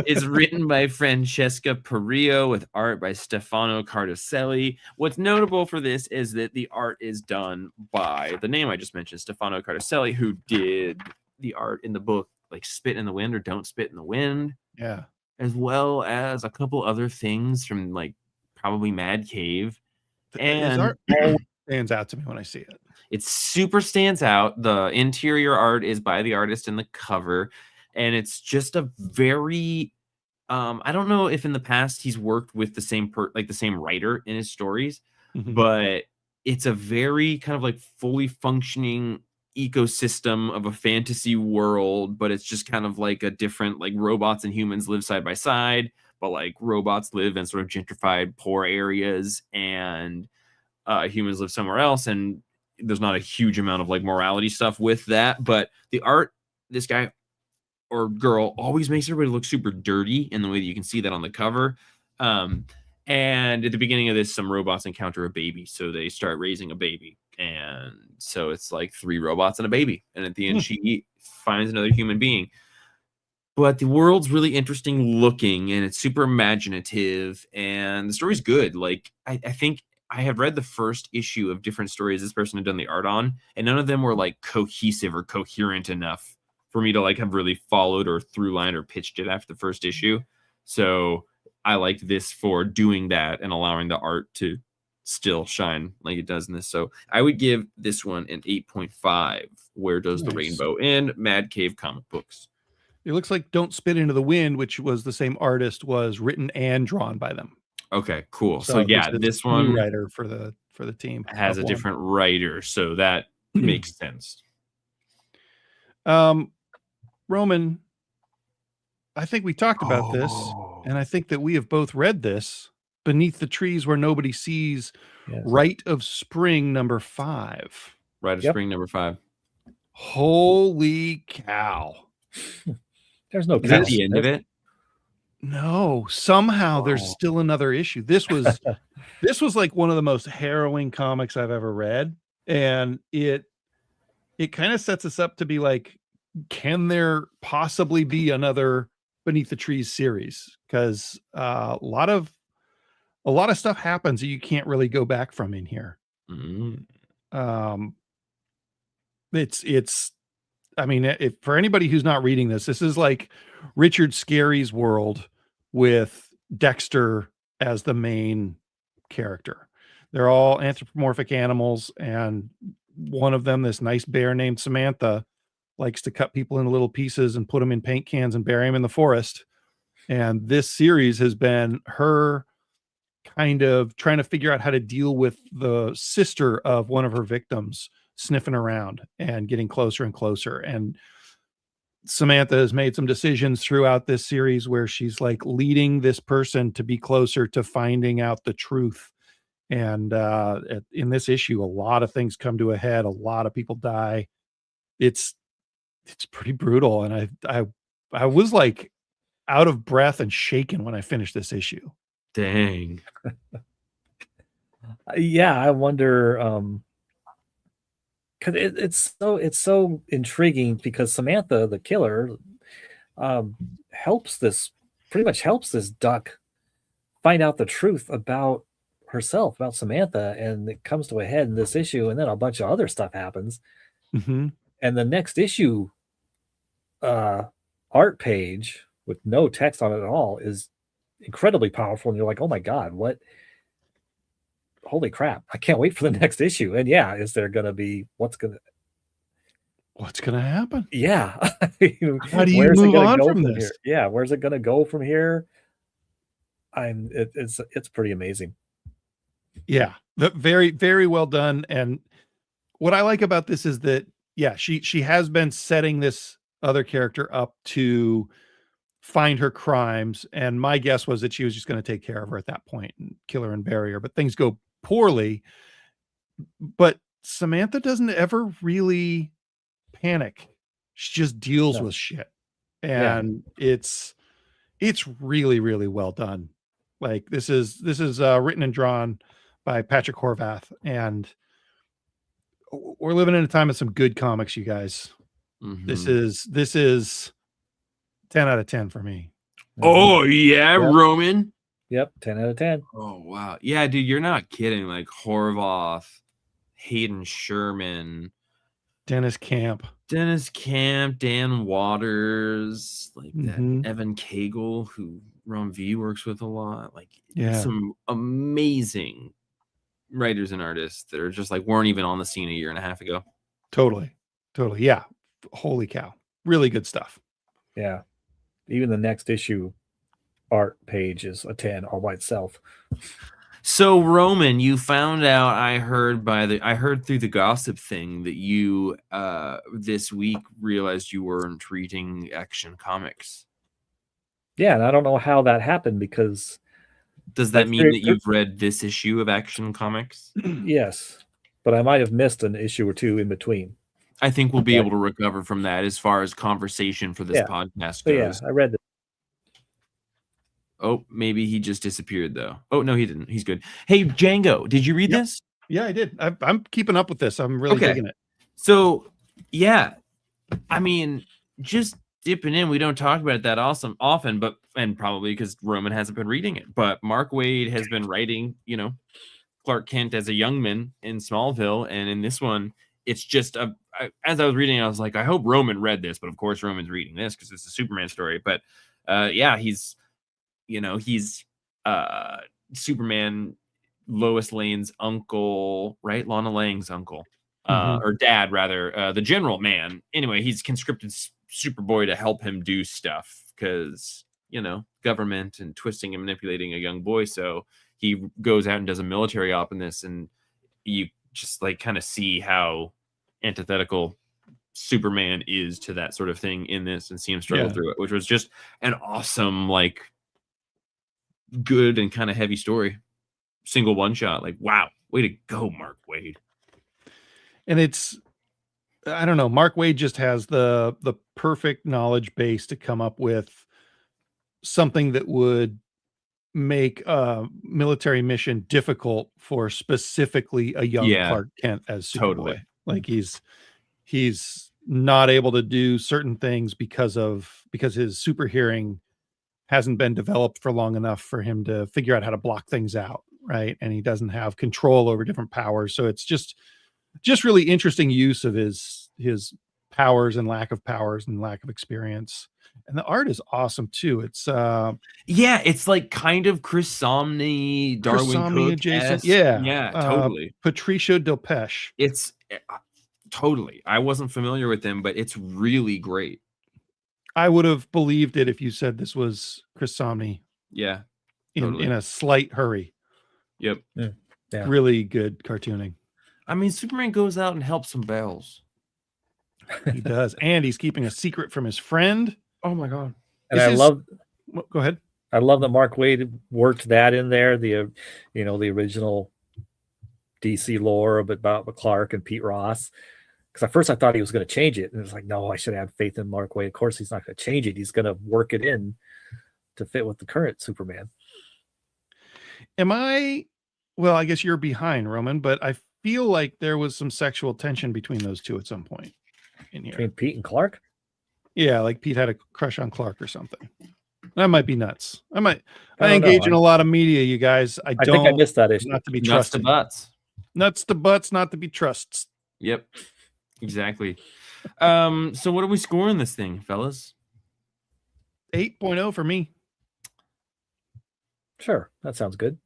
It's written by Francesca Perillo with art by Stefano Cardoselli. What's notable for this is that the art is done by the name I just mentioned, Stefano Cardoselli, who did the art in the book like Spit in the Wind or Don't Spit in the Wind. Yeah. As well as a couple other things from like probably Mad Cave. And his art always stands out to me when I see it. It super stands out. The interior art is by the artist in the cover. And it's just a very, I don't know if in the past he's worked with the same the same writer in his stories, but it's a very kind of like fully functioning ecosystem of a fantasy world, but it's just kind of like a different, like robots and humans live side by side, but like robots live in sort of gentrified poor areas and humans live somewhere else. And there's not a huge amount of like morality stuff with that, but the art, this guy or girl always makes everybody look super dirty in the way that you can see that on the cover. And at the beginning of this, some robots encounter a baby. So they start raising a baby. And so it's like 3 robots and a baby. And at the end, she finds another human being. But the world's really interesting looking and it's super imaginative. And the story's good. Like, I think I had read the first issue of different stories this person had done the art on. And none of them were like cohesive or coherent enough for me to like have really followed or through line or pitched it after the first issue. So I liked this for doing that and allowing the art to still shine like it does in this. So I would give this one an 8.5. Where Does the Rainbow End? Mad Cave Comic Books. It looks like Don't Spit into the Wind, which was the same artist, was written and drawn by them. Okay, cool. So yeah, this new one writer for the team has a different writer, so that makes sense. Roman, I think we talked about this, and I think that we have both read this. Beneath the Trees Where Nobody Sees, Rite of Spring #5. Rite of Spring #5. Holy cow. There's no Is that the end of it? No, somehow there's still another issue. This was like one of the most harrowing comics I've ever read, and it kind of sets us up to be like, can there possibly be another Beneath the Trees series? Because a lot of stuff happens that you can't really go back from in here. It's I mean, if for anybody who's not reading this is like Richard Scarry's world with Dexter as the main character. They're all anthropomorphic animals, and one of them, this nice bear named Samantha, likes to cut people into little pieces and put them in paint cans and bury them in the forest. And this series has been her kind of trying to figure out how to deal with the sister of one of her victims sniffing around and getting closer and closer. And Samantha has made some decisions throughout this series where she's like leading this person to be closer to finding out the truth. And in this issue, a lot of things come to a head. A lot of people die. It's pretty brutal. And I was like out of breath and shaken when I finished this issue. Dang. Yeah, I wonder, because it's so intriguing, because Samantha, the killer, pretty much helps this duck find out the truth about herself, about Samantha, and it comes to a head in this issue, and then a bunch of other stuff happens. Mm-hmm. And the next issue art page with no text on it at all is incredibly powerful, and you're like, oh my god, what? Holy crap, I can't wait for the next issue. And yeah, is there gonna be what's gonna happen? Yeah. How do you move on from this? Here? Yeah, where's it gonna go from here? It's pretty amazing. Yeah, very, very well done. And what I like about this is that, yeah, she has been setting this other character up to find her crimes, and my guess was that she was just going to take care of her at that point and kill her and bury her, but things go poorly. But Samantha doesn't ever really panic. She just deals with shit, and it's really, really well done. Like this is written and drawn by Patrick Horvath, and we're living in a time of some good comics, you guys. Mm-hmm. This is 10 out of 10 for me. Oh yeah, yep. Roman. Yep, 10 out of 10. Oh wow, yeah, dude, you're not kidding. Like Horvath, Hayden Sherman, Dennis Camp, Dan Waters, like that Evan Cagle, who Ron V works with a lot. Like, some amazing writers and artists that are just like weren't even on the scene a year and a half ago. Totally. Yeah. Holy cow. Really good stuff. Yeah. Even the next issue art page is a 10 all by itself. So Roman, you found out, I heard through the gossip thing that you this week realized you weren't reading Action Comics. Yeah, and I don't know how that happened, because does that mean that you've read this issue of Action Comics? Yes, but I might have missed an issue or two in between. I think we'll be able to recover from that as far as conversation for this podcast goes. Yeah, I read it. Oh, maybe he just disappeared though. Oh no, he didn't. He's good. Hey, Django, did you read this? Yeah, I did. I'm keeping up with this. I'm really digging it. So, yeah, I mean, just dipping in. We don't talk about it that often, but probably because Roman hasn't been reading it. But Mark Waid has been writing, Clark Kent as a young man in Smallville, and in this one, it's just as I was reading, I was like, I hope Roman read this, but of course Roman's reading this because it's a Superman story. But he's Superman, Lois Lane's uncle, right? Lana Lang's uncle, or dad rather, the general man. Anyway, he's conscripted Superboy to help him do stuff because, government and twisting and manipulating a young boy. So he goes out and does a military op in this, and you just like kind of see how antithetical Superman is to that sort of thing in this, and see him struggle through it, which was just an awesome, like, good and kind of heavy story. Single one shot. Like, wow, way to go, Mark Waid. And I don't know, Mark Waid just has the perfect knowledge base to come up with something that would make a military mission difficult for specifically a young Clark Kent as Superboy. Totally. Like he's not able to do certain things because his super hearing hasn't been developed for long enough for him to figure out how to block things out, right? And he doesn't have control over different powers. So it's just really interesting use of his powers and lack of powers and lack of experience. And the art is awesome too. It's it's like kind of Chris Samnee, Darwin Cook adjacent. Totally. Patricio Del Pesce. It's totally. I wasn't familiar with him, but it's really great. I would have believed it if you said this was Chris Samnee. Yeah, totally. in a slight hurry. Yep. Yeah. Really good cartooning. I mean, Superman goes out and helps some bells. He does, and he's keeping a secret from his friend. Oh my god! And Go ahead. I love that Mark Waid worked that in there. The the original DC lore about Clark and Pete Ross. Because at first I thought he was going to change it, and it's like, no, I should have faith in Mark Waid. Of course, he's not going to change it. He's going to work it in to fit with the current Superman. Well, I guess you're behind, Roman, but I feel like there was some sexual tension between those two at some point in here. Between Pete and Clark? Yeah, like Pete had a crush on Clark or something. That might be nuts. I engage in a lot of media, you guys. I think I missed that issue. Not to be trusted. Nuts to butts, not to be trusted. Yep. Exactly. So what are we scoring this thing, fellas? 8.0 for me. Sure, that sounds good.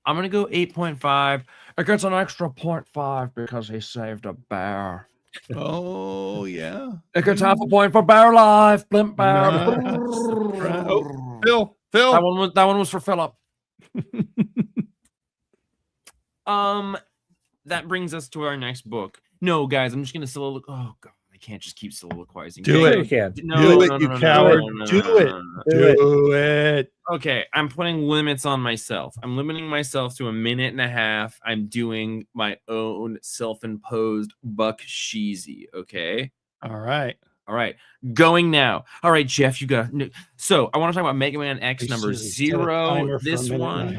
I'm gonna go 8.5. It gets an extra 0.5 because he saved a bear. Oh yeah. It gets half a point for Bear Life. Blimp Bear. Phil. That one was for Philip. That brings us to our next book. No, guys, I'm just gonna soliloquize. Oh god, I can't just keep soliloquizing. Do it. You can. Do it, you coward. Do it. Okay, I'm putting limits on myself. I'm limiting myself to 1.5 minutes. I'm doing my own self-imposed buck sheezy. Okay. All right. Going now. All right, Jeff, you got. So I want to talk about Mega Man X number 0. This one.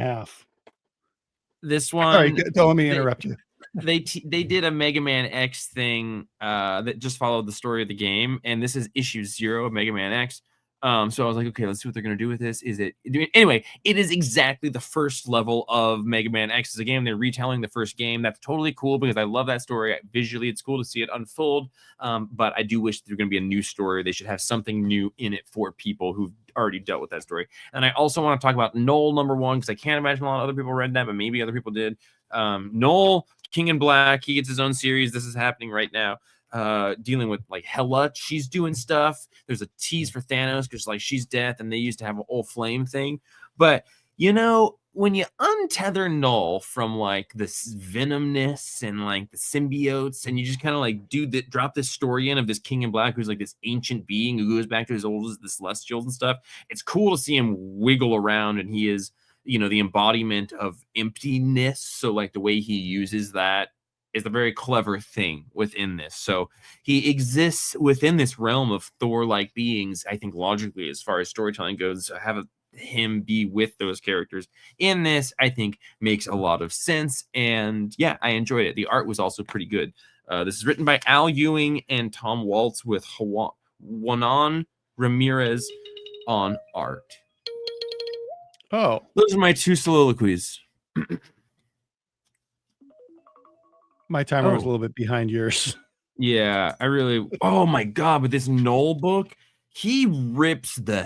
This one. All right, don't let me interrupt you. They did a Mega Man X thing that just followed the story of the game, and this is issue 0 of Mega Man X. So I was like, okay, let's see what they're going to do with this. Anyway, it is exactly the first level of Mega Man X as a game. They're retelling the first game. That's totally cool because I love that story. Visually, it's cool to see it unfold. But I do wish there's going to be a new story. They should have something new in it for people who've already dealt with that story. And I also want to talk about Noel number 1 because I can't imagine a lot of other people read that, but maybe other people did. Noel, King in Black, he gets his own series. This is happening right now. Dealing with like Hela, she's doing stuff. There's a tease for Thanos because like she's death, and they used to have an old flame thing. But when you untether Null from like this venomness and like the symbiotes, and you just kind of like drop this story in of this King in Black who's like this ancient being who goes back to his old the Celestials and stuff. It's cool to see him wiggle around, and he is the embodiment of emptiness. So like the way he uses that is a very clever thing within this. So he exists within this realm of Thor-like beings. I think logically, as far as storytelling goes, him be with those characters in this, I think makes a lot of sense. And yeah, I enjoyed it. The art was also pretty good. This is written by Al Ewing and Tom Waltz with Juanan Ramirez on art. Oh, those are my 2 soliloquies. My timer was a little bit behind yours. Yeah, oh my god, with this Noel book, he rips the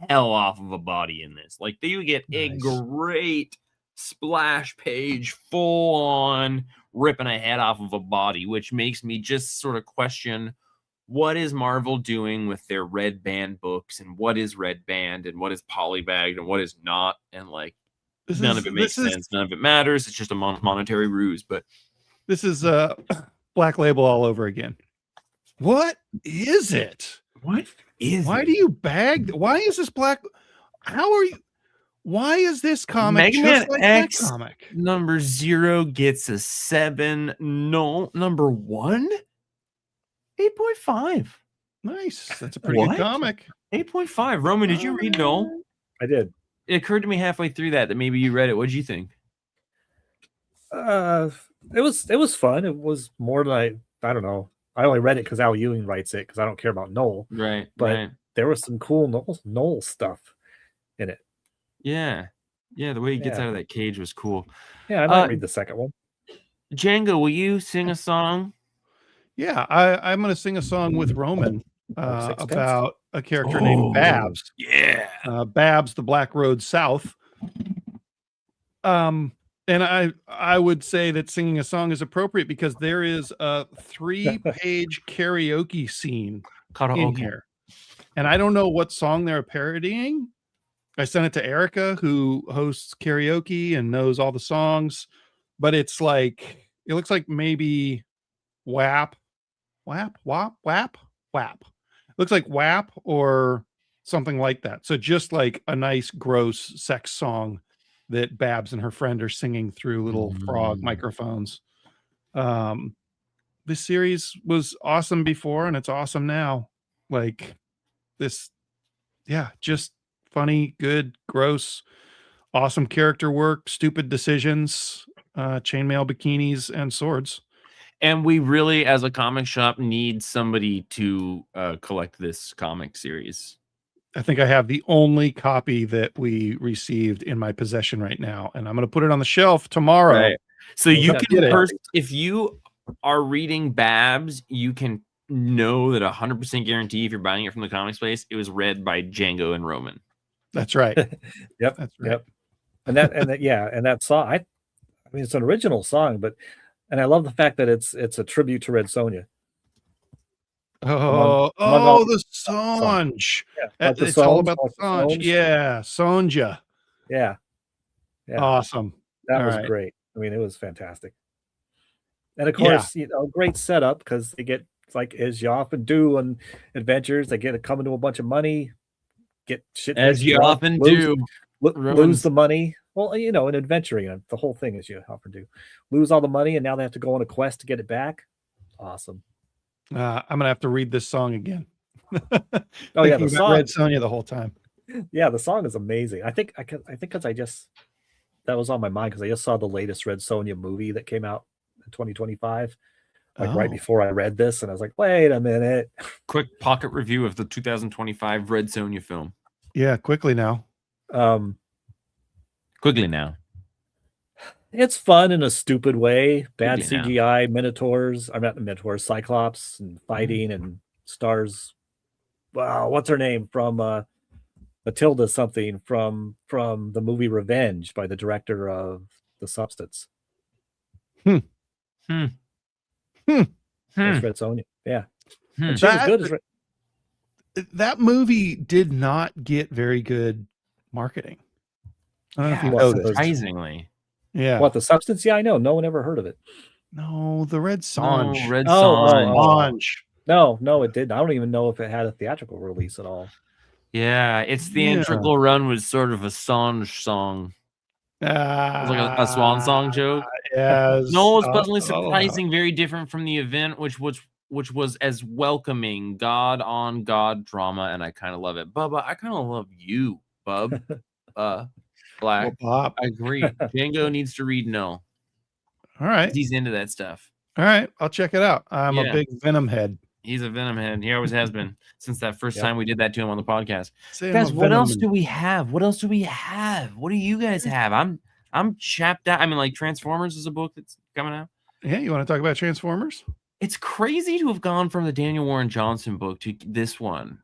hell off of a body in this. Like, you get a great splash page, full on ripping a head off of a body, which makes me just sort of question what is Marvel doing with their Red Band books, and what is Red Band, and what is polybagged, and what is not, and like none of it makes sense, none of it matters. It's just a monetary ruse. But this is Black Label all over again. What is it? What is Why it? do you bag? Why is this Black? How are you? Why is this comic Mega just Man like X that comic? number 0 gets a 7. No, number 1, 8.5. Nice. That's a pretty good comic. 8.5. Roman, did you read Null? I did. It occurred to me halfway through that maybe you read it. What did you think? It was fun. It was more like, I don't know. I only read it because Al Ewing writes it because I don't care about Null. Right. But there was some cool Null stuff in it. Yeah. Yeah, the way he gets out of that cage was cool. Yeah, I might read the second one. Django, will you sing a song? Yeah, I'm going to sing a song with Roman about a character named Babs. Yeah. Babs, the Black Road South. And I would say that singing a song is appropriate because there is a 3-page karaoke scene in here. And I don't know what song they're parodying. I sent it to Erica, who hosts karaoke and knows all the songs, but it's like, it looks like maybe WAP. Looks like WAP or something like that. So just like a nice, gross sex song that Babs and her friend are singing through little frog microphones. This series was awesome before and it's awesome now. Like this, yeah, just funny, good, gross, awesome character work, stupid decisions, chainmail bikinis, and swords. And we really, as a comic shop, need somebody to collect this comic series. I think I have the only copy that we received in my possession right now, and I'm going to put it on the shelf tomorrow. Right. So you can, if you are reading Babs, you can know that 100% guarantee if you're buying it from the comics place, it was read by Django and Roman. That's right. Yep. That's right. Yep. And that song, I mean, it's an original song, and I love the fact that it's a tribute to Red Sonja. The Sonj. Yeah, it's all about the Sonj. Yeah, Sonja. Yeah. Awesome. That was great. I mean, it was fantastic. And of course, great setup because they get, like as you often do on adventures, they get to come into a bunch of money, get shit as you often do, lose the money. Well, in adventuring, the whole thing is you often do lose all the money, and now they have to go on a quest to get it back. Awesome. I'm gonna have to read this song again. Oh yeah, the song. Red Sonja the whole time. Yeah, the song is amazing. I think because that was on my mind because I just saw the latest Red Sonja movie that came out in 2025. Right before I read this, and I was like, wait a minute. Quick pocket review of the 2025 Red Sonja film. Yeah, quickly now. It's fun in a stupid way. Bad CGI, Minotaurs. I'm not the Minotaurs, Cyclops, and fighting and stars. Wow, what's her name from Matilda something from the movie Revenge by the director of The Substance. That's Red Sonja. Yeah. And she was good as that movie did not get very good marketing. I don't know if you noticed. Surprisingly. Yeah. What, The Substance? Yeah, I know. No one ever heard of it. No, the Red Sonj. Red Sonj. No, it didn't. I don't even know if it had a theatrical release at all. Yeah, its theatrical run was sort of a Sonj song. It was like a swan song joke. Yes. No, it was pleasantly surprising, very different from the event, which was as welcoming, God on God drama, and I kind of love it. Bubba, I kind of love you, Bub. Black. Well, I agree. Django needs to read No. All right. He's into that stuff. All right. I'll check it out. I'm a big Venom head. He's a Venom head. He always has been since that first time we did that to him on the podcast. Say guys, what else do we have? What else do we have? What do you guys have? I'm chapped out. I mean, like Transformers is a book that's coming out. Yeah, you want to talk about Transformers? It's crazy to have gone from the Daniel Warren Johnson book to this one,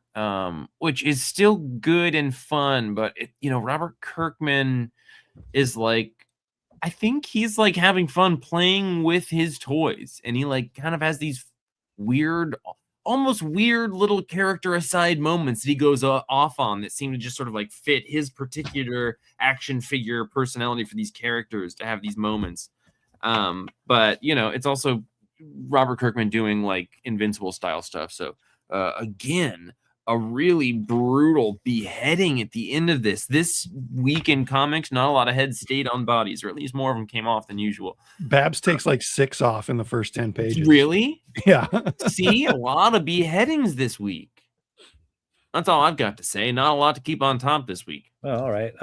which is still good and fun. But Robert Kirkman is like, I think he's like having fun playing with his toys, and he like kind of has these weird almost weird little character aside moments that he goes off on that seem to just sort of like fit his particular action figure personality for these characters to have these moments. But you know, it's also Robert Kirkman doing like Invincible style stuff. So again, a really brutal beheading at the end of this week in comics. Not a lot of heads stayed on bodies, or at least more of them came off than usual. Babs takes like 6 off in the first 10 pages. Really? Yeah. See, a lot of beheadings this week. That's all I've got to say. Not a lot to keep on top this week. Oh, all right.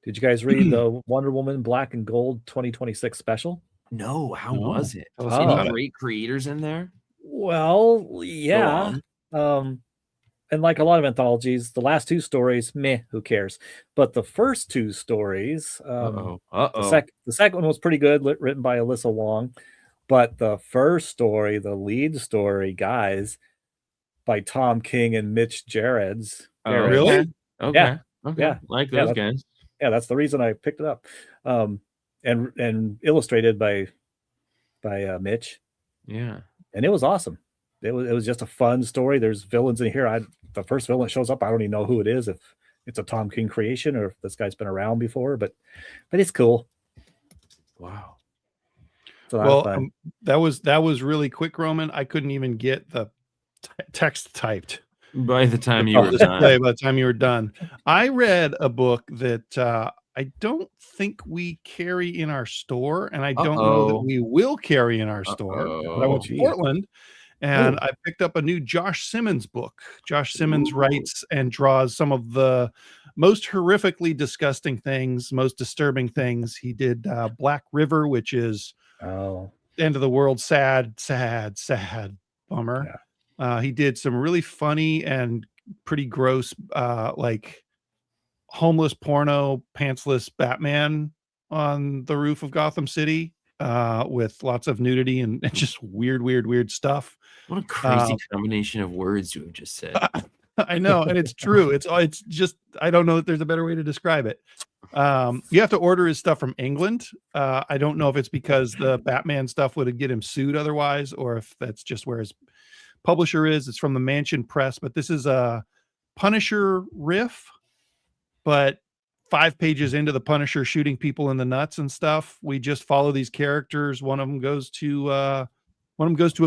Did you guys read the Wonder Woman Black and Gold 2026 special? No, how No. was it? Tell us Any about it. great creators in there? Well, yeah. And like a lot of anthologies, the last 2 stories, meh, who cares? But the first 2 stories, the second one was pretty good, written by Alyssa Wong. But the first story, the lead story, guys, by Tom King and Mitch Gerrits. Really? Okay. Yeah. Okay. Yeah. Like those guys. Yeah, that's the reason I picked it up. And illustrated by Mitch. Yeah. And it was awesome. It was just a fun story. There's villains in here. The first villain that shows up, I don't even know who it is, if it's a Tom King creation or if this guy's been around before, but it's cool. Wow. So Well, that was really quick, Roman. I couldn't even get the text typed by the time you were done. By the time you were done. I read a book that I don't think we carry in our store, and I don't know that we will carry in our store. But I went to Portland, and I picked up a new Josh Simmons book. Josh Simmons writes and draws some of the most horrifically disgusting things, most disturbing things. He did Black River, which is end of the world, sad bummer. Yeah. He did some really funny and pretty gross like homeless porno pantsless Batman on the roof of Gotham City with lots of nudity and just weird stuff. What a crazy combination of words you have just said. I know, and it's true. It's just, I don't know that there's a better way to describe it. You have to order his stuff from England. I don't know if it's because the Batman stuff would get him sued otherwise, or if that's just where his publisher is. It's from the Mansion Press, but this is a Punisher riff, but 5 pages into the Punisher shooting people in the nuts and stuff. We just follow these characters. One of them goes to a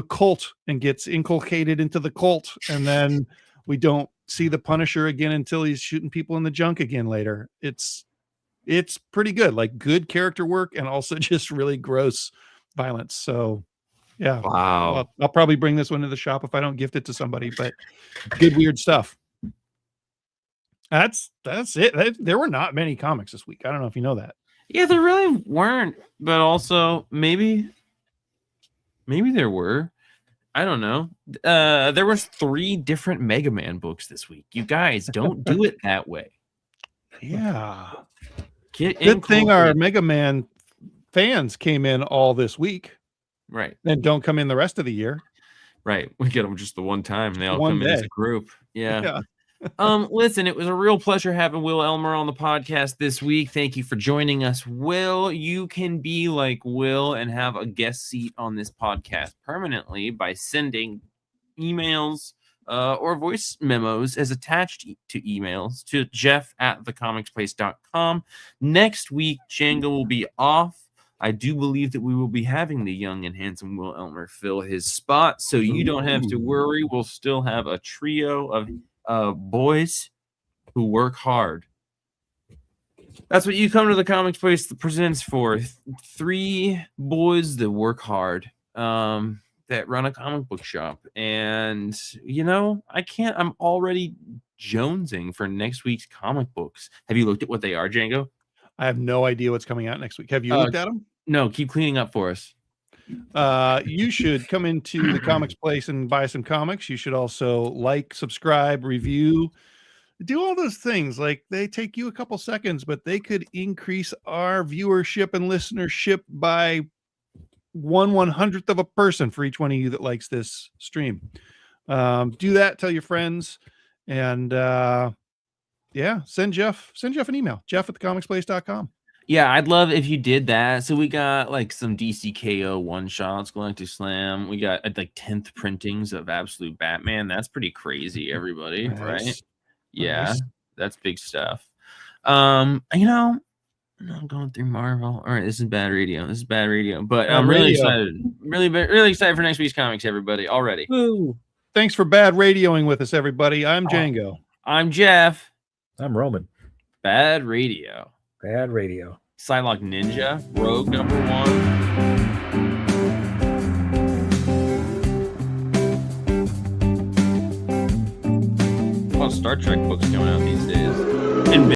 cult and gets inculcated into the cult, and then we don't see the Punisher again until he's shooting people in the junk again later. It's pretty good, like good character work and also just really gross violence. So yeah. Wow. I'll probably bring this one to the shop if I don't gift it to somebody, but good weird stuff. That's it. There were not many comics this week. I don't know if you know that. Yeah, there really weren't, but also maybe there were. I don't know. There was 3 different Mega Man books this week. You guys don't do it that way. Yeah. Good thing our Mega Man fans came in all this week. Right. And don't come in the rest of the year. Right. We get them just the one time. And they all One come day. in as a group. Yeah. Listen, it was a real pleasure having Will Elmer on the podcast this week. Thank you for joining us, Will. You can be like Will and have a guest seat on this podcast permanently by sending emails or voice memos as attached to emails to jeff@thecomicsplace.com. Next week, Django will be off. I do believe that we will be having the young and handsome Will Elmer fill his spot, so you don't have to worry. We'll still have a trio of boys who work hard. That's what You Come to the Comics Place presents for. 3 boys that work hard, that run a comic book shop. And you know, I'm already jonesing for next week's comic books. Have you looked at what they are, Django? I have no idea what's coming out next week. Have you looked at them? No, keep cleaning up for us. You should come into the Comics Place and buy some comics. You should also like, subscribe, review, do all those things. Like, they take you a couple seconds, but they could increase our viewership and listenership by 1/100th of a person for each one of you that likes this stream. Do that, tell your friends, and send Jeff an email, jeff@thecomicsplace.com. Yeah, I'd love if you did that. So we got like some DCKO one shots, Galactic Slam. We got like 10th printings of Absolute Batman. That's pretty crazy, everybody, right? Nice. Yeah, Nice. that's big stuff. I'm going through Marvel. All right, this is bad radio. But Bad I'm really radio. excited. Really excited for next week's comics, everybody. Already. Woo. Thanks for bad radioing with us, everybody. I'm Oh. Django. I'm Jeff. I'm Roman. Bad radio. Bad radio. Psylocke Ninja. Rogue #1. Star Trek books coming out these days. And